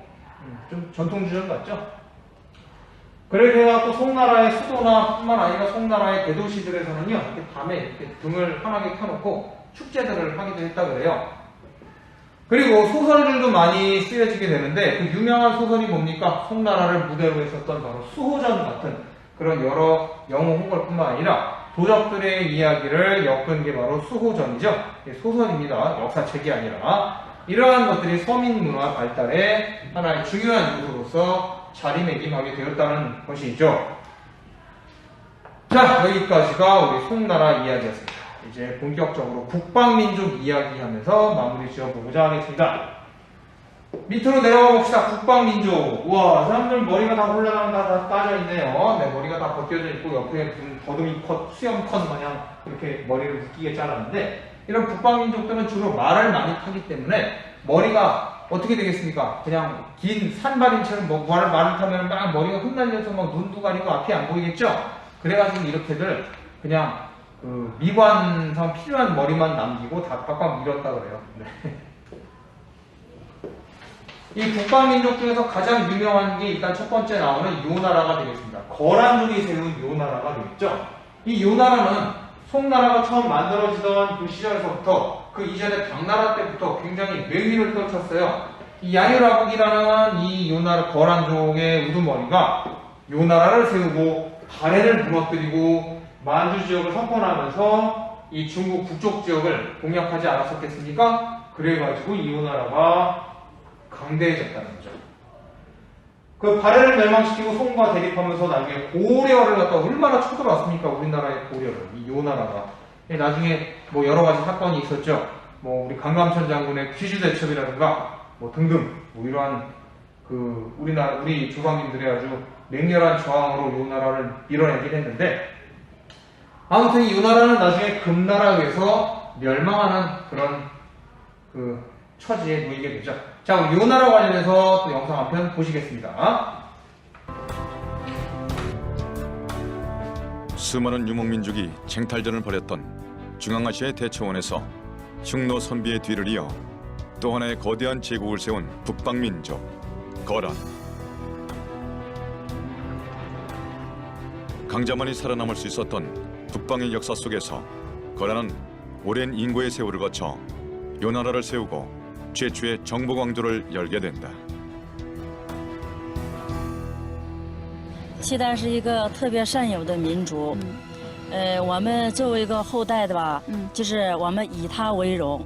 좀 전통주점 같죠? 그렇게 해갖고 송나라의 수도나 뿐만 아니라 송나라의 대도시들에서는요, 이렇게 밤에 이렇게 등을 환하게 켜놓고 축제들을 하기도 했다 그래요. 그리고 소설들도 많이 쓰여지게 되는데, 그 유명한 소설이 뭡니까? 송나라를 무대로 했었던 바로 수호전 같은 그런 여러 영웅 호걸뿐만 아니라 도적들의 이야기를 엮은 게 바로 수호전이죠. 소설입니다. 역사책이 아니라. 이러한 것들이 서민문화 발달의 하나의 중요한 요소로서 자리매김하게 되었다는 것이죠. 자, 여기까지가 우리 송나라 이야기였습니다. 이제 본격적으로 국방민족 이야기하면서 마무리 지어보고자 하겠습니다. 밑으로 내려가 봅시다. 국방민족. 우와, 사람들 머리가 다 홀라당 다 빠져있네요. 네, 머리가 다 벗겨져 있고 옆에 무슨 더듬이 컷, 수염 컷 마냥 이렇게 머리를 웃기게 잘랐는데, 이런 국방민족들은 주로 말을 많이 타기 때문에 머리가 어떻게 되겠습니까? 그냥 긴 산발인처럼 말을 타면 막 머리가 흩날려서 막 눈도 가리고 앞이 안 보이겠죠? 그래가지고 이렇게들 그냥 그 미관상 필요한 머리만 남기고 다 빡빡 밀었다 그래요. 네. 이 북방민족 중에서 가장 유명한 게 일단 첫 번째 나오는 요나라가 되겠습니다. 거란족이 세운 요나라가 되겠죠. 이 요나라는 송나라가 처음 만들어지던 그 시절에서부터 그 이전에 당나라 때부터 굉장히 맹위를 떨쳤어요. 이 야유라국이라는 이 요나라 거란족의 우두머리가 요나라를 세우고 발해를 무너뜨리고 만주 지역을 선포하면서 이 중국 북쪽 지역을 공략하지 않았었겠습니까? 그래가지고 이 요나라가 강대해졌다는 거죠. 그 발해를 멸망시키고 송과 대립하면서 나중에 고려를 갖다 얼마나 쳐들어왔습니까? 우리나라의 고려를. 이 요나라가. 나중에 뭐 여러 가지 사건이 있었죠. 뭐 우리 강감천 장군의 귀주대첩이라든가 뭐 등등 뭐 이러한 그 우리 조상님들의 아주 맹렬한 저항으로 요나라를 밀어내긴 했는데 아무튼 이 요나라는 나중에 금나라에 의해서 멸망하는 그런 그 처지에 놓이게 되죠. 자, 우리 요나라 관련해서 또 영상 한 편 보시겠습니다. 수많은 유목민족이 쟁탈전을 벌였던 중앙아시아의 대초원에서 흉노 선비의 뒤를 이어 또 하나의 거대한 제국을 세운 북방민족 거란. 강자만이 살아남을 수 있었던 북방의 역사 속에서 거란은 오랜 인고의 세월을 거쳐 요나라를 세우고 최초의 정복 왕조를 열게 된다. 契丹是一个特别善友的民族，我们作为一个后代的吧，就是我们以他为荣。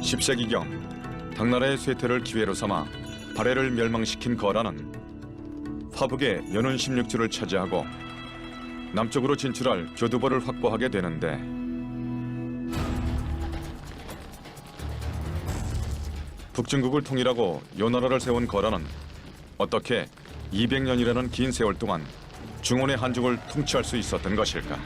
10세기경 당나라의 쇠퇴를 기회로 삼아 발해를 멸망시킨 거란은 화북의 연운 16주를 차지하고 남쪽으로 진출할 교두보를 확보하게 되는데 북중국을 통일하고 요나라를 세운 거란은 어떻게 200년이라는 긴 세월 동안 중원의 한족을 통치할 수 있었던 것일까?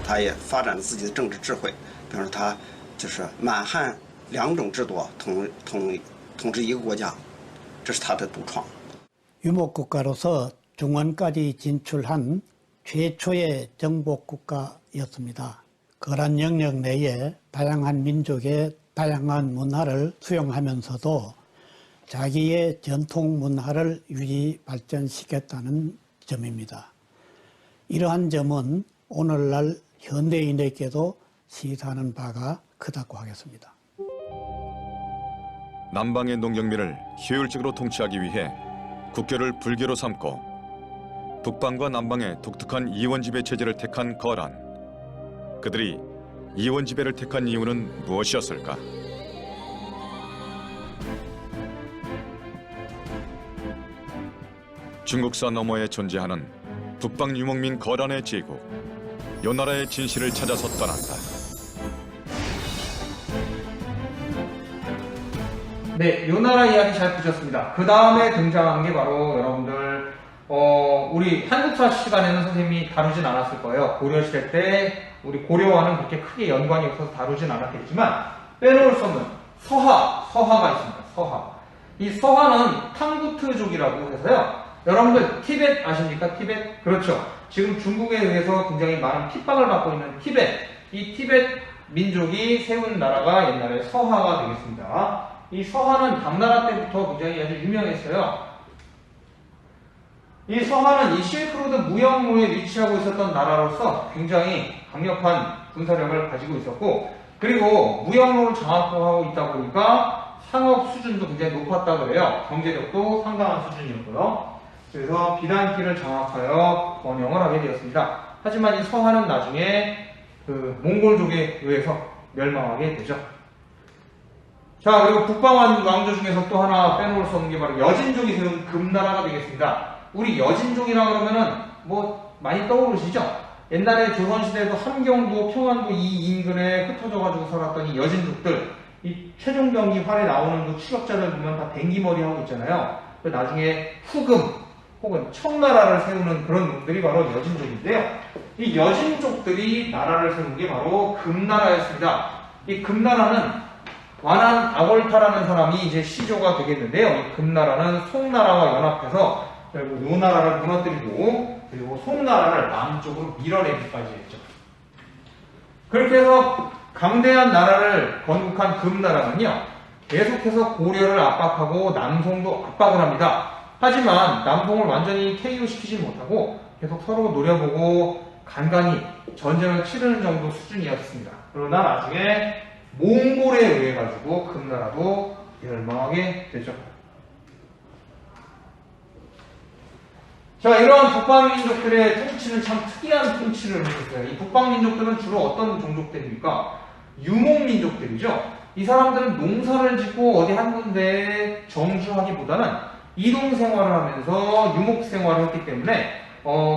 他也发展了自己的政治智慧，比方说他就是满汉两种制度统治一个国家，这是他的独创。 유목국가로서 중원까지 진출한 최초의 정복국가였습니다. 거란 영역 내에 다양한 민족의 다양한 문화를 수용하면서도 자기의 전통 문화를 유지 발전시켰다는 점입니다. 이러한 점은 오늘날 현대인에게도 시사하는 바가 크다고 하겠습니다. 남방의 농경민을 효율적으로 통치하기 위해 국교를 불교로 삼고 북방과 남방의 독특한 이원지배 체제를 택한 거란. 그들이 이원지배를 택한 이유는 무엇이었을까? 중국사 너머에 존재하는 북방 유목민 거란의 제국, 요나라의 진실을 찾아서 떠난다. 네, 요나라 이야기 잘 보셨습니다. 그 다음에 등장한 게 바로 여러분들 우리 한국사 시간에는 선생님이 다루진 않았을 거예요. 고려시대 때 우리 고려와는 그렇게 크게 연관이 없어서 다루진 않았겠지만 빼놓을 수 없는 서하가 있습니다. 서하. 이 서하는 탕구트족이라고 해서요. 여러분들 티벳 아십니까? 티벳? 그렇죠. 지금 중국에 의해서 굉장히 많은 핍박을 받고 있는 티벳. 이 티벳 민족이 세운 나라가 옛날에 서하가 되겠습니다. 이 서하는 당나라 때부터 굉장히 아주 유명했어요. 이 서하는 이 실크로드 무역로에 위치하고 있었던 나라로서 굉장히 강력한 군사력을 가지고 있었고, 그리고 무역로를 장악하고 있다 보니까 상업 수준도 굉장히 높았다 그래요. 경제력도 상당한 수준이었고요. 그래서 비단길을 장악하여 번영을 하게 되었습니다. 하지만 이 서하는 나중에 그 몽골족에 의해서 멸망하게 되죠. 자, 그리고 북방 왕조 중에서 또 하나 빼놓을 수 없는 게 바로 여진족이 세운 금나라가 되겠습니다. 우리 여진족이라 그러면은 뭐 많이 떠오르시죠? 옛날에 조선시대에도 함경도, 평안도 이 인근에 흩어져가지고 살았던 이 여진족들, 이 최종병기 활에 나오는 그 추격자들 보면 다 뱅기머리 하고 있잖아요. 그 나중에 후금 혹은 청나라를 세우는 그런 놈들이 바로 여진족인데요. 이 여진족들이 나라를 세운 게 바로 금나라였습니다. 이 금나라는 완한 아골타라는 사람이 이제 시조가 되겠는데요. 이 금나라는 송나라와 연합해서 결국 요 나라를 무너뜨리고 그리고 송나라를 남쪽으로 밀어내기까지 했죠. 그렇게 해서 강대한 나라를 건국한 금나라는요, 계속해서 고려를 압박하고 남송도 압박을 합니다. 하지만 남송을 완전히 KO시키지 못하고 계속 서로 노려보고 간간히 전쟁을 치르는 정도 수준이었습니다. 그러나 나중에 몽골에 의해 가지고 금나라도 멸망하게 되죠. 자, 이러한 북방민족들의 통치는 참 특이한 통치를 했었어요. 이 북방민족들은 주로 어떤 종족들입니까? 유목민족들이죠. 이 사람들은 농사를 짓고 어디 한 군데에 정주하기보다는 이동생활을 하면서 유목생활을 했기 때문에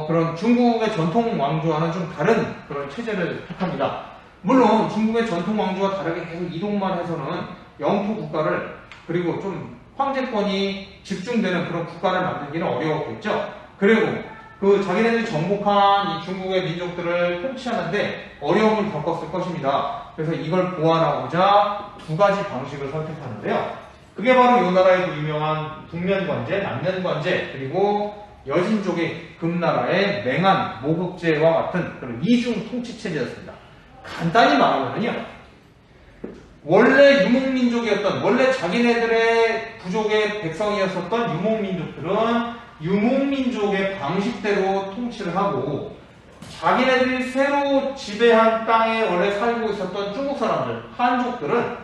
그런 중국의 전통 왕조와는 좀 다른 그런 체제를 택합니다. 물론 중국의 전통 왕조와 다르게 계속 이동만 해서는 영토 국가를 그리고 좀 황제권이 집중되는 그런 국가를 만들기는 어려웠겠죠. 그리고 그 자기네들이 정복한 이 중국의 민족들을 통치하는데 어려움을 겪었을 것입니다. 그래서 이걸 보완하고자 두 가지 방식을 선택하는데요. 그게 바로 이 나라의 그 유명한 북면관제, 남면관제, 그리고 여진족의 금나라의 맹한 모국제와 같은 그런 이중 통치체제였습니다. 간단히 말하면요, 원래 유목민족이었던, 원래 자기네들의 부족의 백성이었었던 유목민족들은 유목민족의 방식대로 통치를 하고, 자기네들이 새로 지배한 땅에 원래 살고 있었던 중국 사람들, 한족들은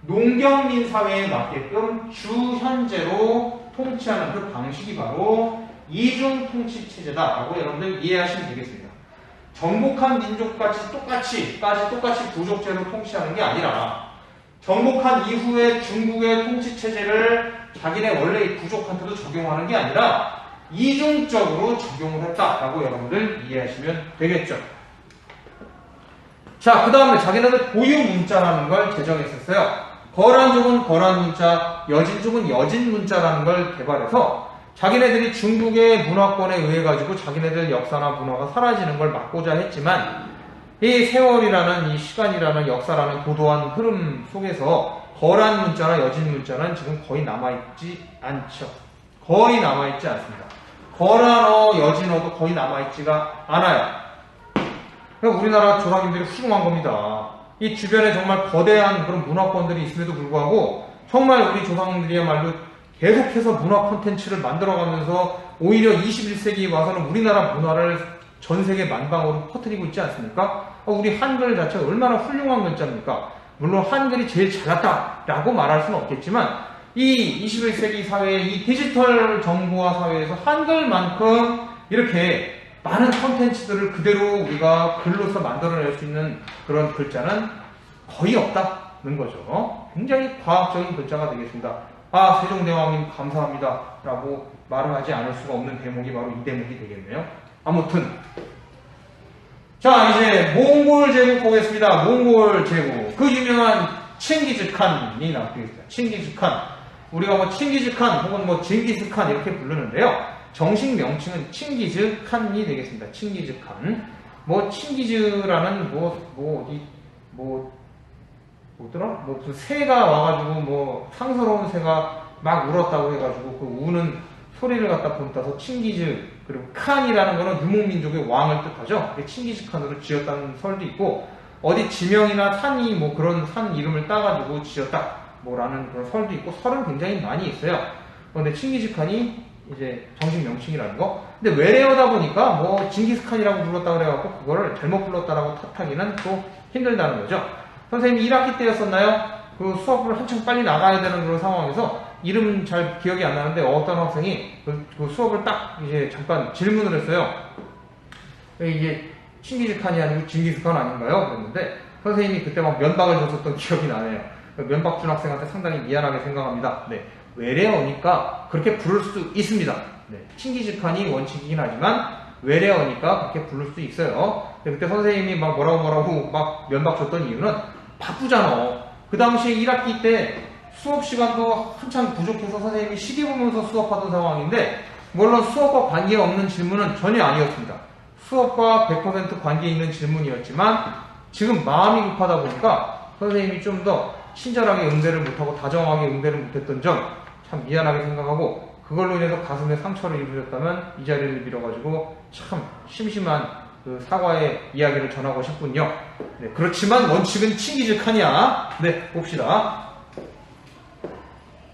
농경민 사회에 맞게끔 주현제로 통치하는 그 방식이 바로 이중 통치 체제다라고 여러분들 이해하시면 되겠습니다. 정복한 민족같이 똑같이 부족제로 통치하는 게 아니라 정복한 이후에 중국의 통치 체제를 자기네 원래의 부족한테도 적용하는 게 아니라 이중적으로 적용을 했다라고 여러분들 이해하시면 되겠죠. 자, 그 다음에 자기네들 고유 문자라는 걸 제정했었어요. 거란족은 거란 문자, 여진족은 여진 문자라는 걸 개발해서 자기네들이 중국의 문화권에 의해 가지고 자기네들 역사나 문화가 사라지는 걸 막고자 했지만, 이 세월이라는 이 시간이라는 역사라는 고도한 흐름 속에서 거란 문자나 여진 문자는 지금 거의 남아있지 않죠. 거의 남아있지 않습니다. 거란어, 여진어도 거의 남아있지가 않아요. 그러니까 우리나라 조상님들이 훌륭한 겁니다. 이 주변에 정말 거대한 그런 문화권들이 있음에도 불구하고 정말 우리 조상들이야말로 계속해서 문화 콘텐츠를 만들어가면서 오히려 21세기에 와서는 우리나라 문화를 전 세계 만방으로 퍼뜨리고 있지 않습니까? 우리 한글 자체가 얼마나 훌륭한 글자입니까? 물론 한글이 제일 잘났다라고 말할 수는 없겠지만 이 21세기 사회의 이 디지털 정보화 사회에서 한글만큼 이렇게 많은 콘텐츠들을 그대로 우리가 글로서 만들어낼 수 있는 그런 글자는 거의 없다는 거죠. 굉장히 과학적인 글자가 되겠습니다. 아, 세종대왕님 감사합니다 라고 말을 하지 않을 수가 없는 대목이 바로 이 대목이 되겠네요. 아무튼 자, 이제 몽골 제국 보겠습니다. 몽골 제국, 그 유명한 칭기즈칸이 나오겠습니다. 칭기즈칸, 우리가 뭐 칭기즈칸 혹은 뭐 징기스칸 이렇게 부르는데요, 정식 명칭은 칭기즈칸이 되겠습니다. 칭기즈칸. 뭐 칭기즈라는 뭐더라? 뭐 그 새가 와가지고 뭐 상스러운 새가 막 울었다고 해가지고 그 우는 소리를 갖다 본따서 칭기즈, 그리고 칸이라는 거는 유목민족의 왕을 뜻하죠. 칭기즈칸으로 지었다는 설도 있고, 어디 지명이나 산이 뭐 그런 산 이름을 따가지고 지었다 뭐라는 그런 설도 있고, 설은 굉장히 많이 있어요. 그런데 칭기즈칸이 이제 정식 명칭이라는 거. 근데 외래어다 보니까 뭐 징기스칸이라고 불렀다 그래갖고 그거를 잘못 불렀다라고 탓하기는 또 힘들다는 거죠. 선생님 1학기 때였었나요? 그 수업을 한참 빨리 나가야 되는 그런 상황에서 이름은 잘 기억이 안 나는데 어떤 학생이 그 수업을 딱 이제 잠깐 질문을 했어요. 이게 칭기즈칸이 아니고 징기스칸 아닌가요? 그랬는데 선생님이 그때 막 면박을 줬었던 기억이 나네요. 면박 준 학생한테 상당히 미안하게 생각합니다. 네, 외래어니까 그렇게 부를 수 있습니다. 네, 칭기즈칸이 원칙이긴 하지만 외래어니까 그렇게 부를 수 있어요. 그때 선생님이 막 뭐라고 막 면박 줬던 이유는 바쁘잖아. 그 당시에 1학기 때 수업 시간도 한창 부족해서 선생님이 시계 보면서 수업하던 상황인데, 물론 수업과 관계없는 질문은 전혀 아니었습니다. 수업과 100% 관계 있는 질문이었지만 지금 마음이 급하다 보니까 선생님이 좀 더 친절하게 응대를 못하고 다정하게 응대를 못했던 점 참 미안하게 생각하고, 그걸로 인해서 가슴에 상처를 입으셨다면 이 자리를 빌어가지고 참 심심한 그 사과의 이야기를 전하고 싶군요. 네, 그렇지만 원칙은 칭기즈칸이야. 네, 봅시다.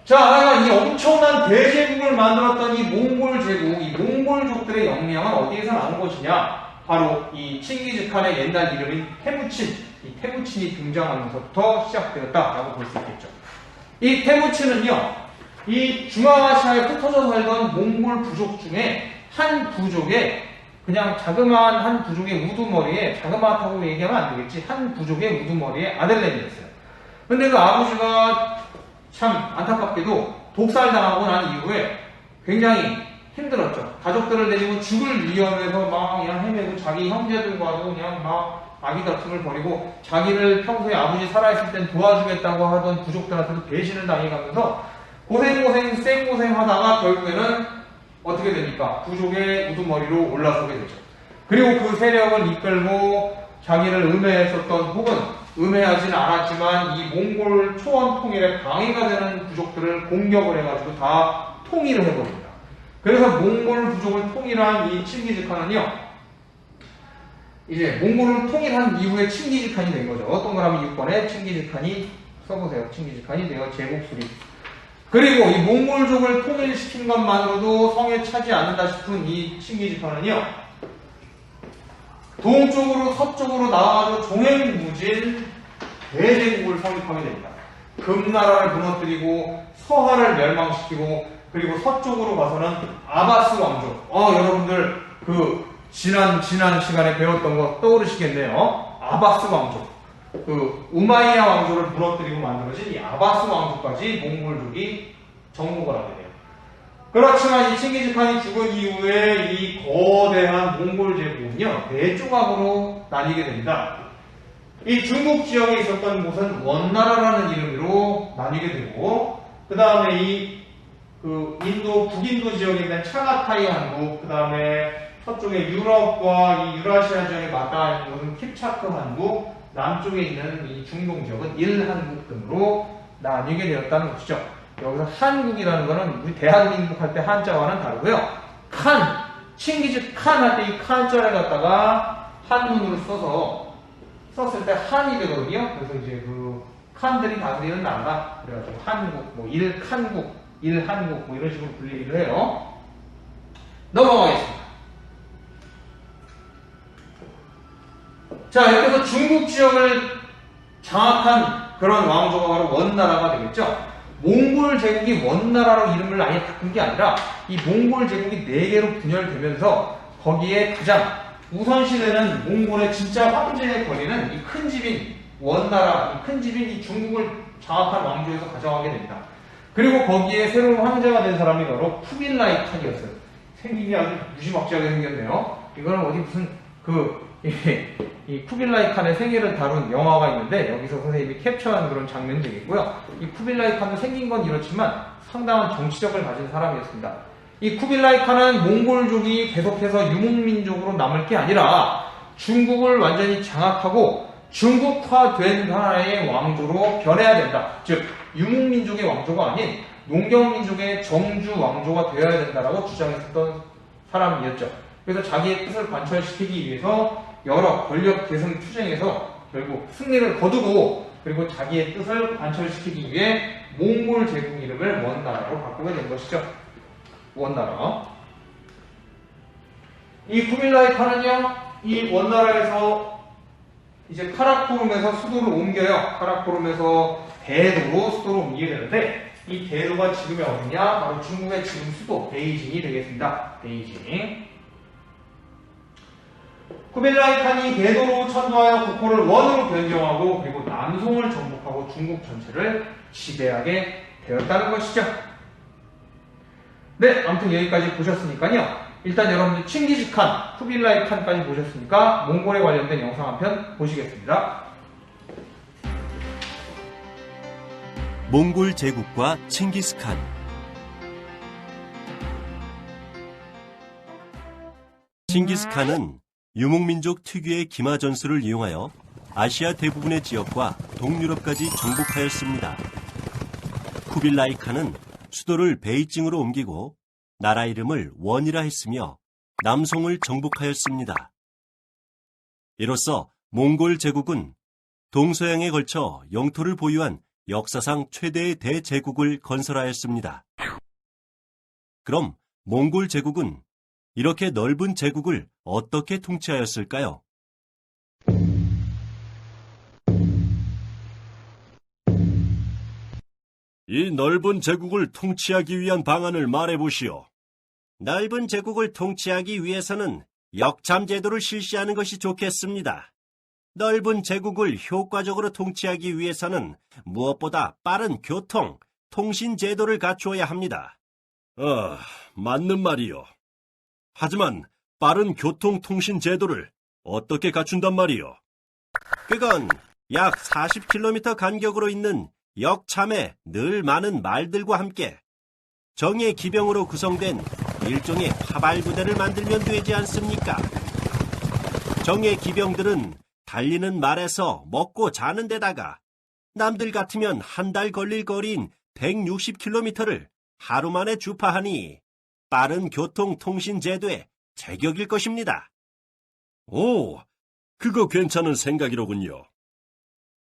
자, 내가 이 엄청난 대제국을 만들었던 이 몽골 제국, 이 몽골족들의 영향은 어디에서 나온 것이냐? 바로 이 칭기즈칸의 옛날 이름인 테무친, 이 테무친이 등장하면서부터 시작되었다라고 볼 수 있겠죠. 이 테무친은요, 이 중앙아시아에 흩어져 살던 몽골 부족 중에 한 부족의, 그냥 자그마한 한 부족의 우두머리에, 자그마하다고 얘기하면 안 되겠지, 한 부족의 우두머리의 아들내미였어요. 근데 그 아버지가 참 안타깝게도 독살당하고 난 이후에 굉장히 힘들었죠. 가족들을 데리고 죽을 위험에서 막 그냥 헤매고, 자기 형제들과도 그냥 막 아기 다툼을 벌이고, 자기를 평소에 아버지 살아있을 땐 도와주겠다고 하던 부족들한테도 배신을 당해가면서 고생고생 쌩고생 하다가 결국에는 어떻게 됩니까? 부족의 우두머리로 올라서게 되죠. 그리고 그 세력을 이끌고 자기를 음해했었던, 혹은 음해하지는 않았지만 이 몽골 초원 통일에 방해가 되는 부족들을 공격을 해가지고 다 통일을 해버립니다. 그래서 몽골 부족을 통일한 이 칭기즈칸은요, 이제 몽골을 통일한 이후에 칭기즈칸이 된 거죠. 동그라미 6번에 칭기즈칸이 써보세요. 칭기즈칸이 되어 제국 수립. 그리고 이 몽골족을 통일시킨 것만으로도 성에 차지 않는다 싶은 이 칭기즈칸은요, 동쪽으로 서쪽으로 나와가지고 종횡무진 대제국을 설립하게 됩니다. 금나라를 무너뜨리고 서하를 멸망시키고, 그리고 서쪽으로 가서는 아바스 왕족. 여러분들 그 지난 시간에 배웠던 거 떠오르시겠네요. 아바스 왕족. 그 우마이야 왕조를 무너뜨리고 만들어진 이 아바스 왕조까지 몽골족이 정복을 하게 돼요. 그렇지만 이 칭기즈칸이 죽은 이후에 이 거대한 몽골 제국은요, 네 조각으로 나뉘게 됩니다. 이 중국 지역에 있었던 곳은 원나라라는 이름으로 나뉘게 되고, 그 다음에 인도, 북인도 지역에 있는 차가타이 한국, 그 다음에 서쪽에 유럽과 이 유라시아 지역에 맞닿아 있는 곳은 킵차크 한국, 남쪽에 있는 이 중동 지역은 일한국 등으로 나뉘게 되었다는 것이죠. 여기서 한국이라는 거는 우리 대한민국 할 때 한자와는 다르고요. 칭기즈 칸 할 때 이 칸자를 갖다가 한문으로 썼을 때 한이 되거든요. 그래서 이제 그 칸들이 다스리는 나라다. 그래가지고 한국, 뭐 일칸국, 일한국 뭐 이런 식으로 불리기도 해요. 넘어가겠습니다. 자, 이렇게 해서 중국 지역을 장악한 그런 왕조가 바로 원나라가 되겠죠. 몽골 제국이 원나라로 이름을 아예 바꾼 게 아니라 이 몽골 제국이 4개로 분열되면서 거기에 가장 우선시되는 몽골의 진짜 황제의 권위는 이 큰 집인 원나라, 이 큰 집인 이 중국을 장악한 왕조에서 가져가게 됩니다. 그리고 거기에 새로운 황제가 된 사람이 바로 쿠빌라이 칸이었어요. 생긴 게 아주 무지막지하게 생겼네요. 이거는 어디 무슨 이 쿠빌라이 칸의 생애를 다룬 영화가 있는데 여기서 선생님이 캡처한 그런 장면이 되겠고요. 이 쿠빌라이 칸도 생긴 건 이렇지만 상당한 정치력을 가진 사람이었습니다. 이 쿠빌라이 칸은 몽골족이 계속해서 유목민족으로 남을 게 아니라 중국을 완전히 장악하고 중국화된 하나의 왕조로 변해야 된다. 즉 유목민족의 왕조가 아닌 농경민족의 정주 왕조가 되어야 된다라고 주장했었던 사람이었죠. 그래서 자기의 뜻을 관철시키기 위해서 여러 권력 계승 투쟁에서 결국 승리를 거두고, 그리고 자기의 뜻을 관철시키기 위해 몽골 제국 이름을 원나라로 바꾸게 된 것이죠. 원나라. 이 쿠빌라이 칸은요, 이 원나라에서 이제 카라코룸에서 수도를 옮겨요. 카라코룸에서 대도로 수도를 옮기게 되는데, 이 대도가 지금의 어디냐? 바로 중국의 지금 수도 베이징이 되겠습니다. 베이징. 쿠빌라이 칸이 대도로 천도하여 국호를 원으로 변경하고, 그리고 남송을 정복하고 중국 전체를 지배하게 되었다는 것이죠. 네, 아무튼 여기까지 보셨으니까요. 일단 여러분들 칭기즈칸, 쿠빌라이 칸까지 보셨으니까 몽골에 관련된 영상 한 편 보시겠습니다. 몽골 제국과 칭기스칸. 칭기스칸은 유목민족 특유의 기마 전술을 이용하여 아시아 대부분의 지역과 동유럽까지 정복하였습니다. 쿠빌라이 칸은 수도를 베이징으로 옮기고 나라 이름을 원이라 했으며 남송을 정복하였습니다. 이로써 몽골 제국은 동서양에 걸쳐 영토를 보유한 역사상 최대의 대제국을 건설하였습니다. 그럼 몽골 제국은 이렇게 넓은 제국을 어떻게 통치하였을까요? 이 넓은 제국을 통치하기 위한 방안을 말해보시오. 넓은 제국을 통치하기 위해서는 역참 제도를 실시하는 것이 좋겠습니다. 넓은 제국을 효과적으로 통치하기 위해서는 무엇보다 빠른 교통, 통신 제도를 갖추어야 합니다. 맞는 말이요. 하지만 빠른 교통, 통신 제도를 어떻게 갖춘단 말이요? 그건 약 40km 간격으로 있는 역참에 늘 많은 말들과 함께 정예 기병으로 구성된 일종의 화발부대를 만들면 되지 않습니까? 정예 기병들은 달리는 말에서 먹고 자는 데다가 남들 같으면 한 달 걸릴 거리인 160km를 하루 만에 주파하니 빠른 교통 통신 제도에 제격일 것입니다. 오, 그거 괜찮은 생각이로군요.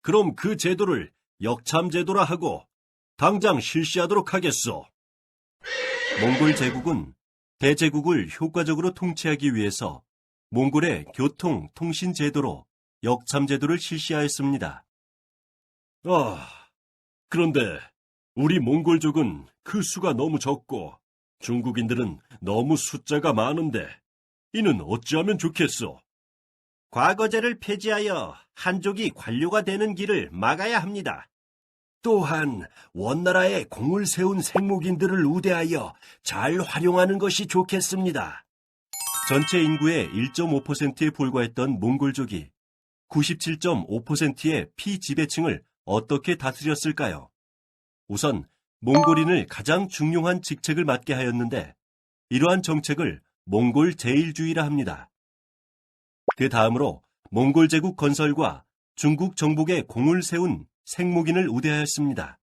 그럼 그 제도를 역참 제도라 하고 당장 실시하도록 하겠소. 몽골 제국은 대제국을 효과적으로 통치하기 위해서 몽골의 교통, 통신 제도로 역참 제도를 실시하였습니다. 그런데 우리 몽골족은 그 수가 너무 적고 중국인들은 너무 숫자가 많은데 이는 어찌하면 좋겠소? 과거제를 폐지하여 한족이 관료가 되는 길을 막아야 합니다. 또한 원나라에 공을 세운 생목인들을 우대하여 잘 활용하는 것이 좋겠습니다. 전체 인구의 1.5%에 불과했던 몽골족이 97.5%의 피지배층을 어떻게 다스렸을까요? 우선 몽골인을 가장 중요한 직책을 맡게 하였는데 이러한 정책을 몽골 제일주의라 합니다. 그 다음으로 몽골 제국 건설과 중국 정복에 공을 세운 생목인을 우대하였습니다.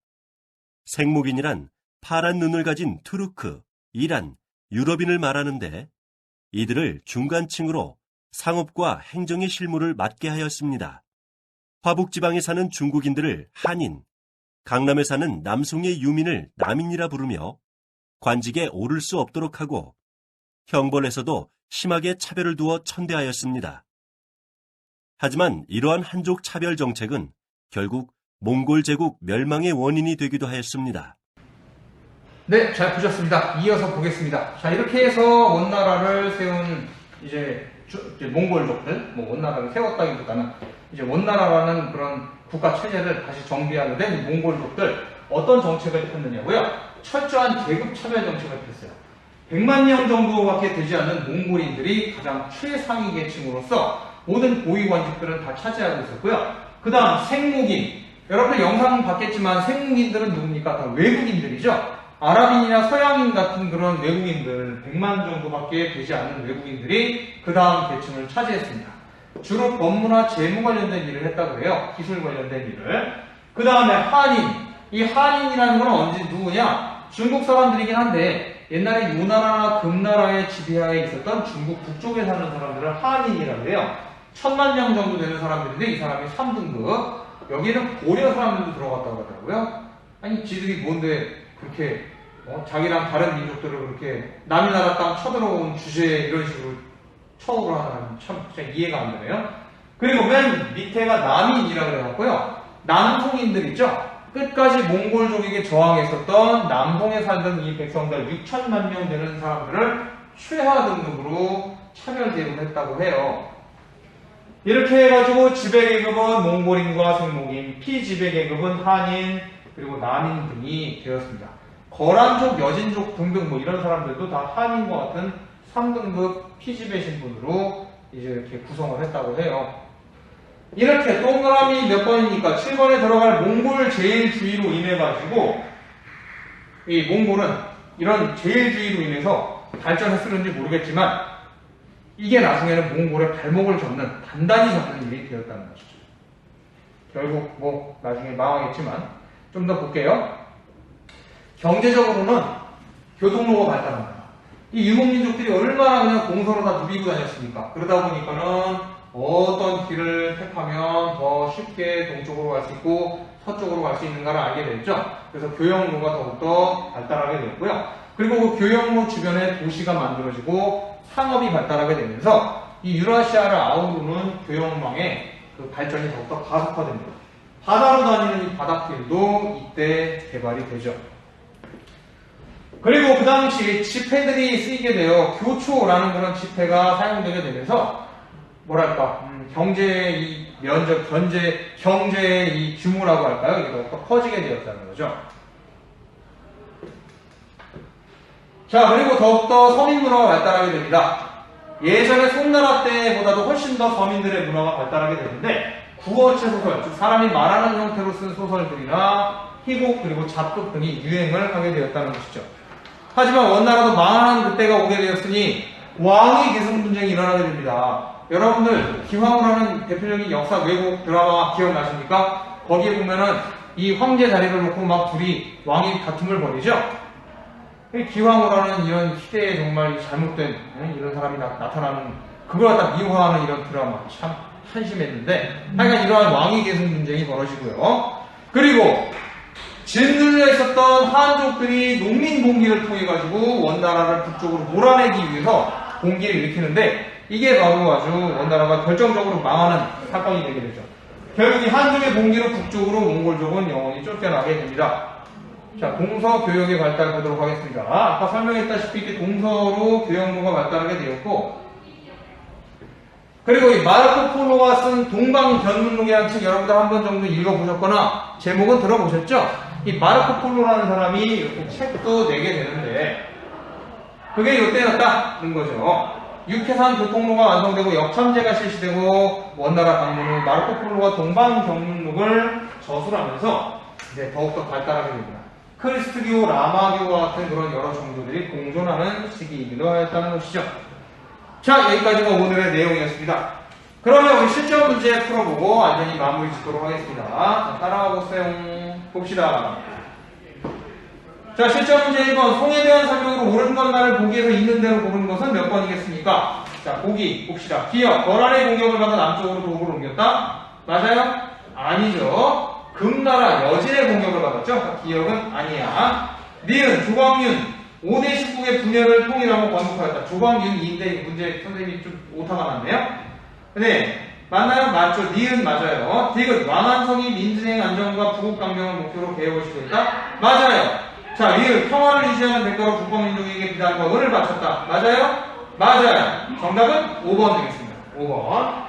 생목인이란 파란 눈을 가진 투르크, 이란, 유럽인을 말하는데 이들을 중간층으로 상업과 행정의 실무를 맡게 하였습니다. 화북지방에 사는 중국인들을 한인, 강남에 사는 남송의 유민을 남인이라 부르며 관직에 오를 수 없도록 하고 형벌에서도 심하게 차별을 두어 천대하였습니다. 하지만 이러한 한족 차별 정책은 결국 몽골 제국 멸망의 원인이 되기도 하였습니다. 네, 잘 보셨습니다. 이어서 보겠습니다. 자, 이렇게 해서 원나라를 세운 이제 몽골족들, 원나라를 세웠다기보다는 이제 원나라라는 그런 국가 체제를 다시 정비하게 된 몽골족들 어떤 정책을 폈느냐고요? 철저한 계급 차별 정책을 폈어요. 100만 명 정도밖에 되지 않는 몽골인들이 가장 최상위 계층으로서 모든 고위 관직들은 다 차지하고 있었고요. 그 다음 생목인, 여러분들 영상 봤겠지만 생목인들은 누굽니까? 다 외국인들이죠. 아랍인이나 서양인 같은 그런 외국인들 100만 정도밖에 되지 않는 외국인들이 그 다음 계층을 차지했습니다. 주로 법무나 재무 관련된 일을 했다고 해요. 기술 관련된 일을. 그 다음에 한인. 이 한인이라는 건 언제 누구냐? 중국 사람들이긴 한데 옛날에 유나라나 금나라의 지배하에 있었던 중국 북쪽에 사는 사람들을 한인이라고 해요. 1000만 명 정도 되는 사람들인데 이 사람이 3등급. 여기는 고려 사람들도 들어갔다고 하더라고요. 아니 지들이 뭔데 그렇게 자기랑 다른 민족들을 그렇게 남이 나라 땅 쳐들어온 주제에 이런 식으로 처우를 하는 참 이해가 안 되네요. 그리고 맨 밑에가 남인이라고 해갖고요. 남송인들 있죠? 끝까지 몽골족에게 저항했었던 남송에 살던 이 백성들 6천만 명 되는 사람들을 최하 등급으로 차별 대우를 했다고 해요. 이렇게 해가지고 지배계급은 몽골인과 생목인, 피지배계급은 한인, 그리고 남인 등이 되었습니다. 거란족, 여진족 등등 이런 사람들도 다 한인과 같은 3등급 피지배 신분으로 이제 이렇게 구성을 했다고 해요. 이렇게 동그라미 몇 번이니까 7번에 들어갈 몽골 제일주의로 인해가지고 이 몽골은 이런 제일주의로 인해서 발전했을는지 모르겠지만 이게 나중에는 몽골의 발목을 잡는, 단단히 잡는 일이 되었다는 것이죠. 결국 뭐 나중에 망하겠지만 좀 더 볼게요. 경제적으로는 교통로가 발달합니다. 이 유목민족들이 얼마나 그냥 공서로 다 누비고 다녔습니까? 그러다 보니까는 어떤 길을 택하면 더 쉽게 동쪽으로 갈 수 있고 서쪽으로 갈 수 있는가를 알게 됐죠. 그래서 교역로가 더욱더 발달하게 되었고요. 그리고 그 교역로 주변에 도시가 만들어지고 상업이 발달하게 되면서 이 유라시아를 아우르는 교역망의 그 발전이 더욱더 가속화됩니다. 바다로 다니는 이 바닷길도 이때 개발이 되죠. 그리고 그 당시 지폐들이 쓰이게 되어 교초라는 그런 지폐가 사용되게 되면서 뭐랄까 경제의 이 면적, 경제의 이 규모라고 할까요? 이게 더욱더 커지게 되었다는 거죠. 자, 그리고 더욱더 서민 문화가 발달하게 됩니다. 예전에 송나라 때보다도 훨씬 더 서민들의 문화가 발달하게 되는데 구어체 소설, 즉 사람이 말하는 형태로 쓴 소설들이나 희곡 그리고 잡곡 등이 유행을 하게 되었다는 것이죠. 하지만 원나라도 망하는 그때가 오게 되었으니 왕위 계승 분쟁이 일어나게 됩니다. 여러분들 기황후라는 대표적인 역사 왜곡 드라마 기억나십니까? 거기에 보면은 이 황제 자리를 놓고 막 둘이 왕위 다툼을 벌이죠. 기황후라는 이런 시대에 정말 잘못된 이런 사람이 나타나는 그걸 갖다 미화하는 이런 드라마 참 한심했는데 하여간 이러한 왕위 계승 분쟁이 벌어지고요. 그리고 진들려 있었던 한족들이 농민 봉기를 통해 가지고 원나라를 북쪽으로 몰아내기 위해서 봉기를 일으키는데 이게 바로 아주 원나라가 결정적으로 망하는 사건이 되게 되죠. 결국 이 한족의 봉기로 북쪽으로 몽골족은 영원히 쫓겨나게 됩니다. 자, 동서 교역의 발달 보도록 하겠습니다. 아까 설명했다시피 이렇게 동서로 교역로가 발달하게 되었고, 그리고 이 마르코 폴로가 쓴 동방견문록이라는 책 여러분들 한 번 정도 읽어보셨거나 제목은 들어보셨죠? 이 마르코 폴로라는 사람이 이렇게 책도 내게 되는데 그게 이때였다는 거죠. 육해산 교통로가 완성되고 역참제가 실시되고 원나라 방문 후 마르코 폴로가 동방견문록을 저술하면서 이제 더욱더 발달하게 됩니다. 크리스트교, 라마교와 같은 그런 여러 종교들이 공존하는 시기이기도 하였다는 것이죠. 자, 여기까지가 오늘의 내용이었습니다. 그러면 우리 실전 문제 풀어보고 완전히 마무리 짓도록 하겠습니다. 자, 따라와 보세요. 봅시다. 자, 실전 문제 1번. 송에 대한 설명으로 옳은 것만을 보기에서 있는 대로 고르는 것은 몇 번이겠습니까? 자, 보기 봅시다. 기역. 거란의 공격을 받아 남쪽으로 도읍을 옮겼다. 맞아요? 아니죠. 금나라 여진의 공격을 받았죠. 기역은 아니야. 니은 조광윤 5대 19의 분열을 통일하고 건국하였다. 조광윤인데 문제 선생님이 좀 오타가 났네요. 네, 맞나요? 맞죠. 니은 맞아요. 디귿 왕한성이 민주행 안정과 부국강병을 목표로 개혁을 시도했다. 맞아요. 자, 리을 평화를 유지하는 대가로 국가민족에게 비단과 은을 바쳤다. 맞아요? 맞아요. 정답은 5번 되겠습니다. 5번.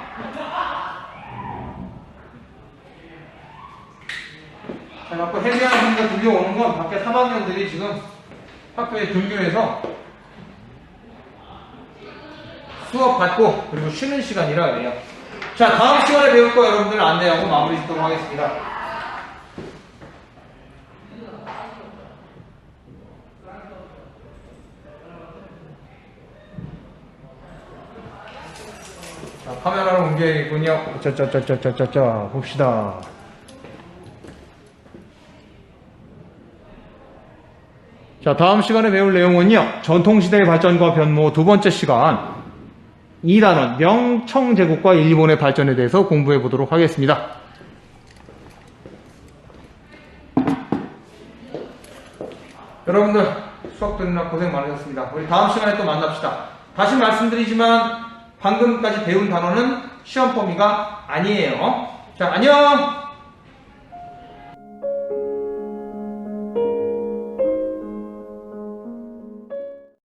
자, 자꾸 헤비한 소리가 들려오는 건 밖에 3학년들이 지금 학교에 등교해서 수업 받고 그리고 쉬는 시간이라 그래요. 자, 다음 시간에 배울 거 여러분들 안내하고 마무리 짓도록 하겠습니다. 자, 카메라로 옮겨야겠군요. 자, 봅시다. 자, 다음 시간에 배울 내용은요, 전통시대의 발전과 변모 두 번째 시간 2단원 명청제국과 일본의 발전에 대해서 공부해 보도록 하겠습니다. 여러분들 수업 듣느라 고생 많으셨습니다. 우리 다음 시간에 또 만납시다. 다시 말씀드리지만 방금까지 배운 단어는 시험 범위가 아니에요. 자, 안녕!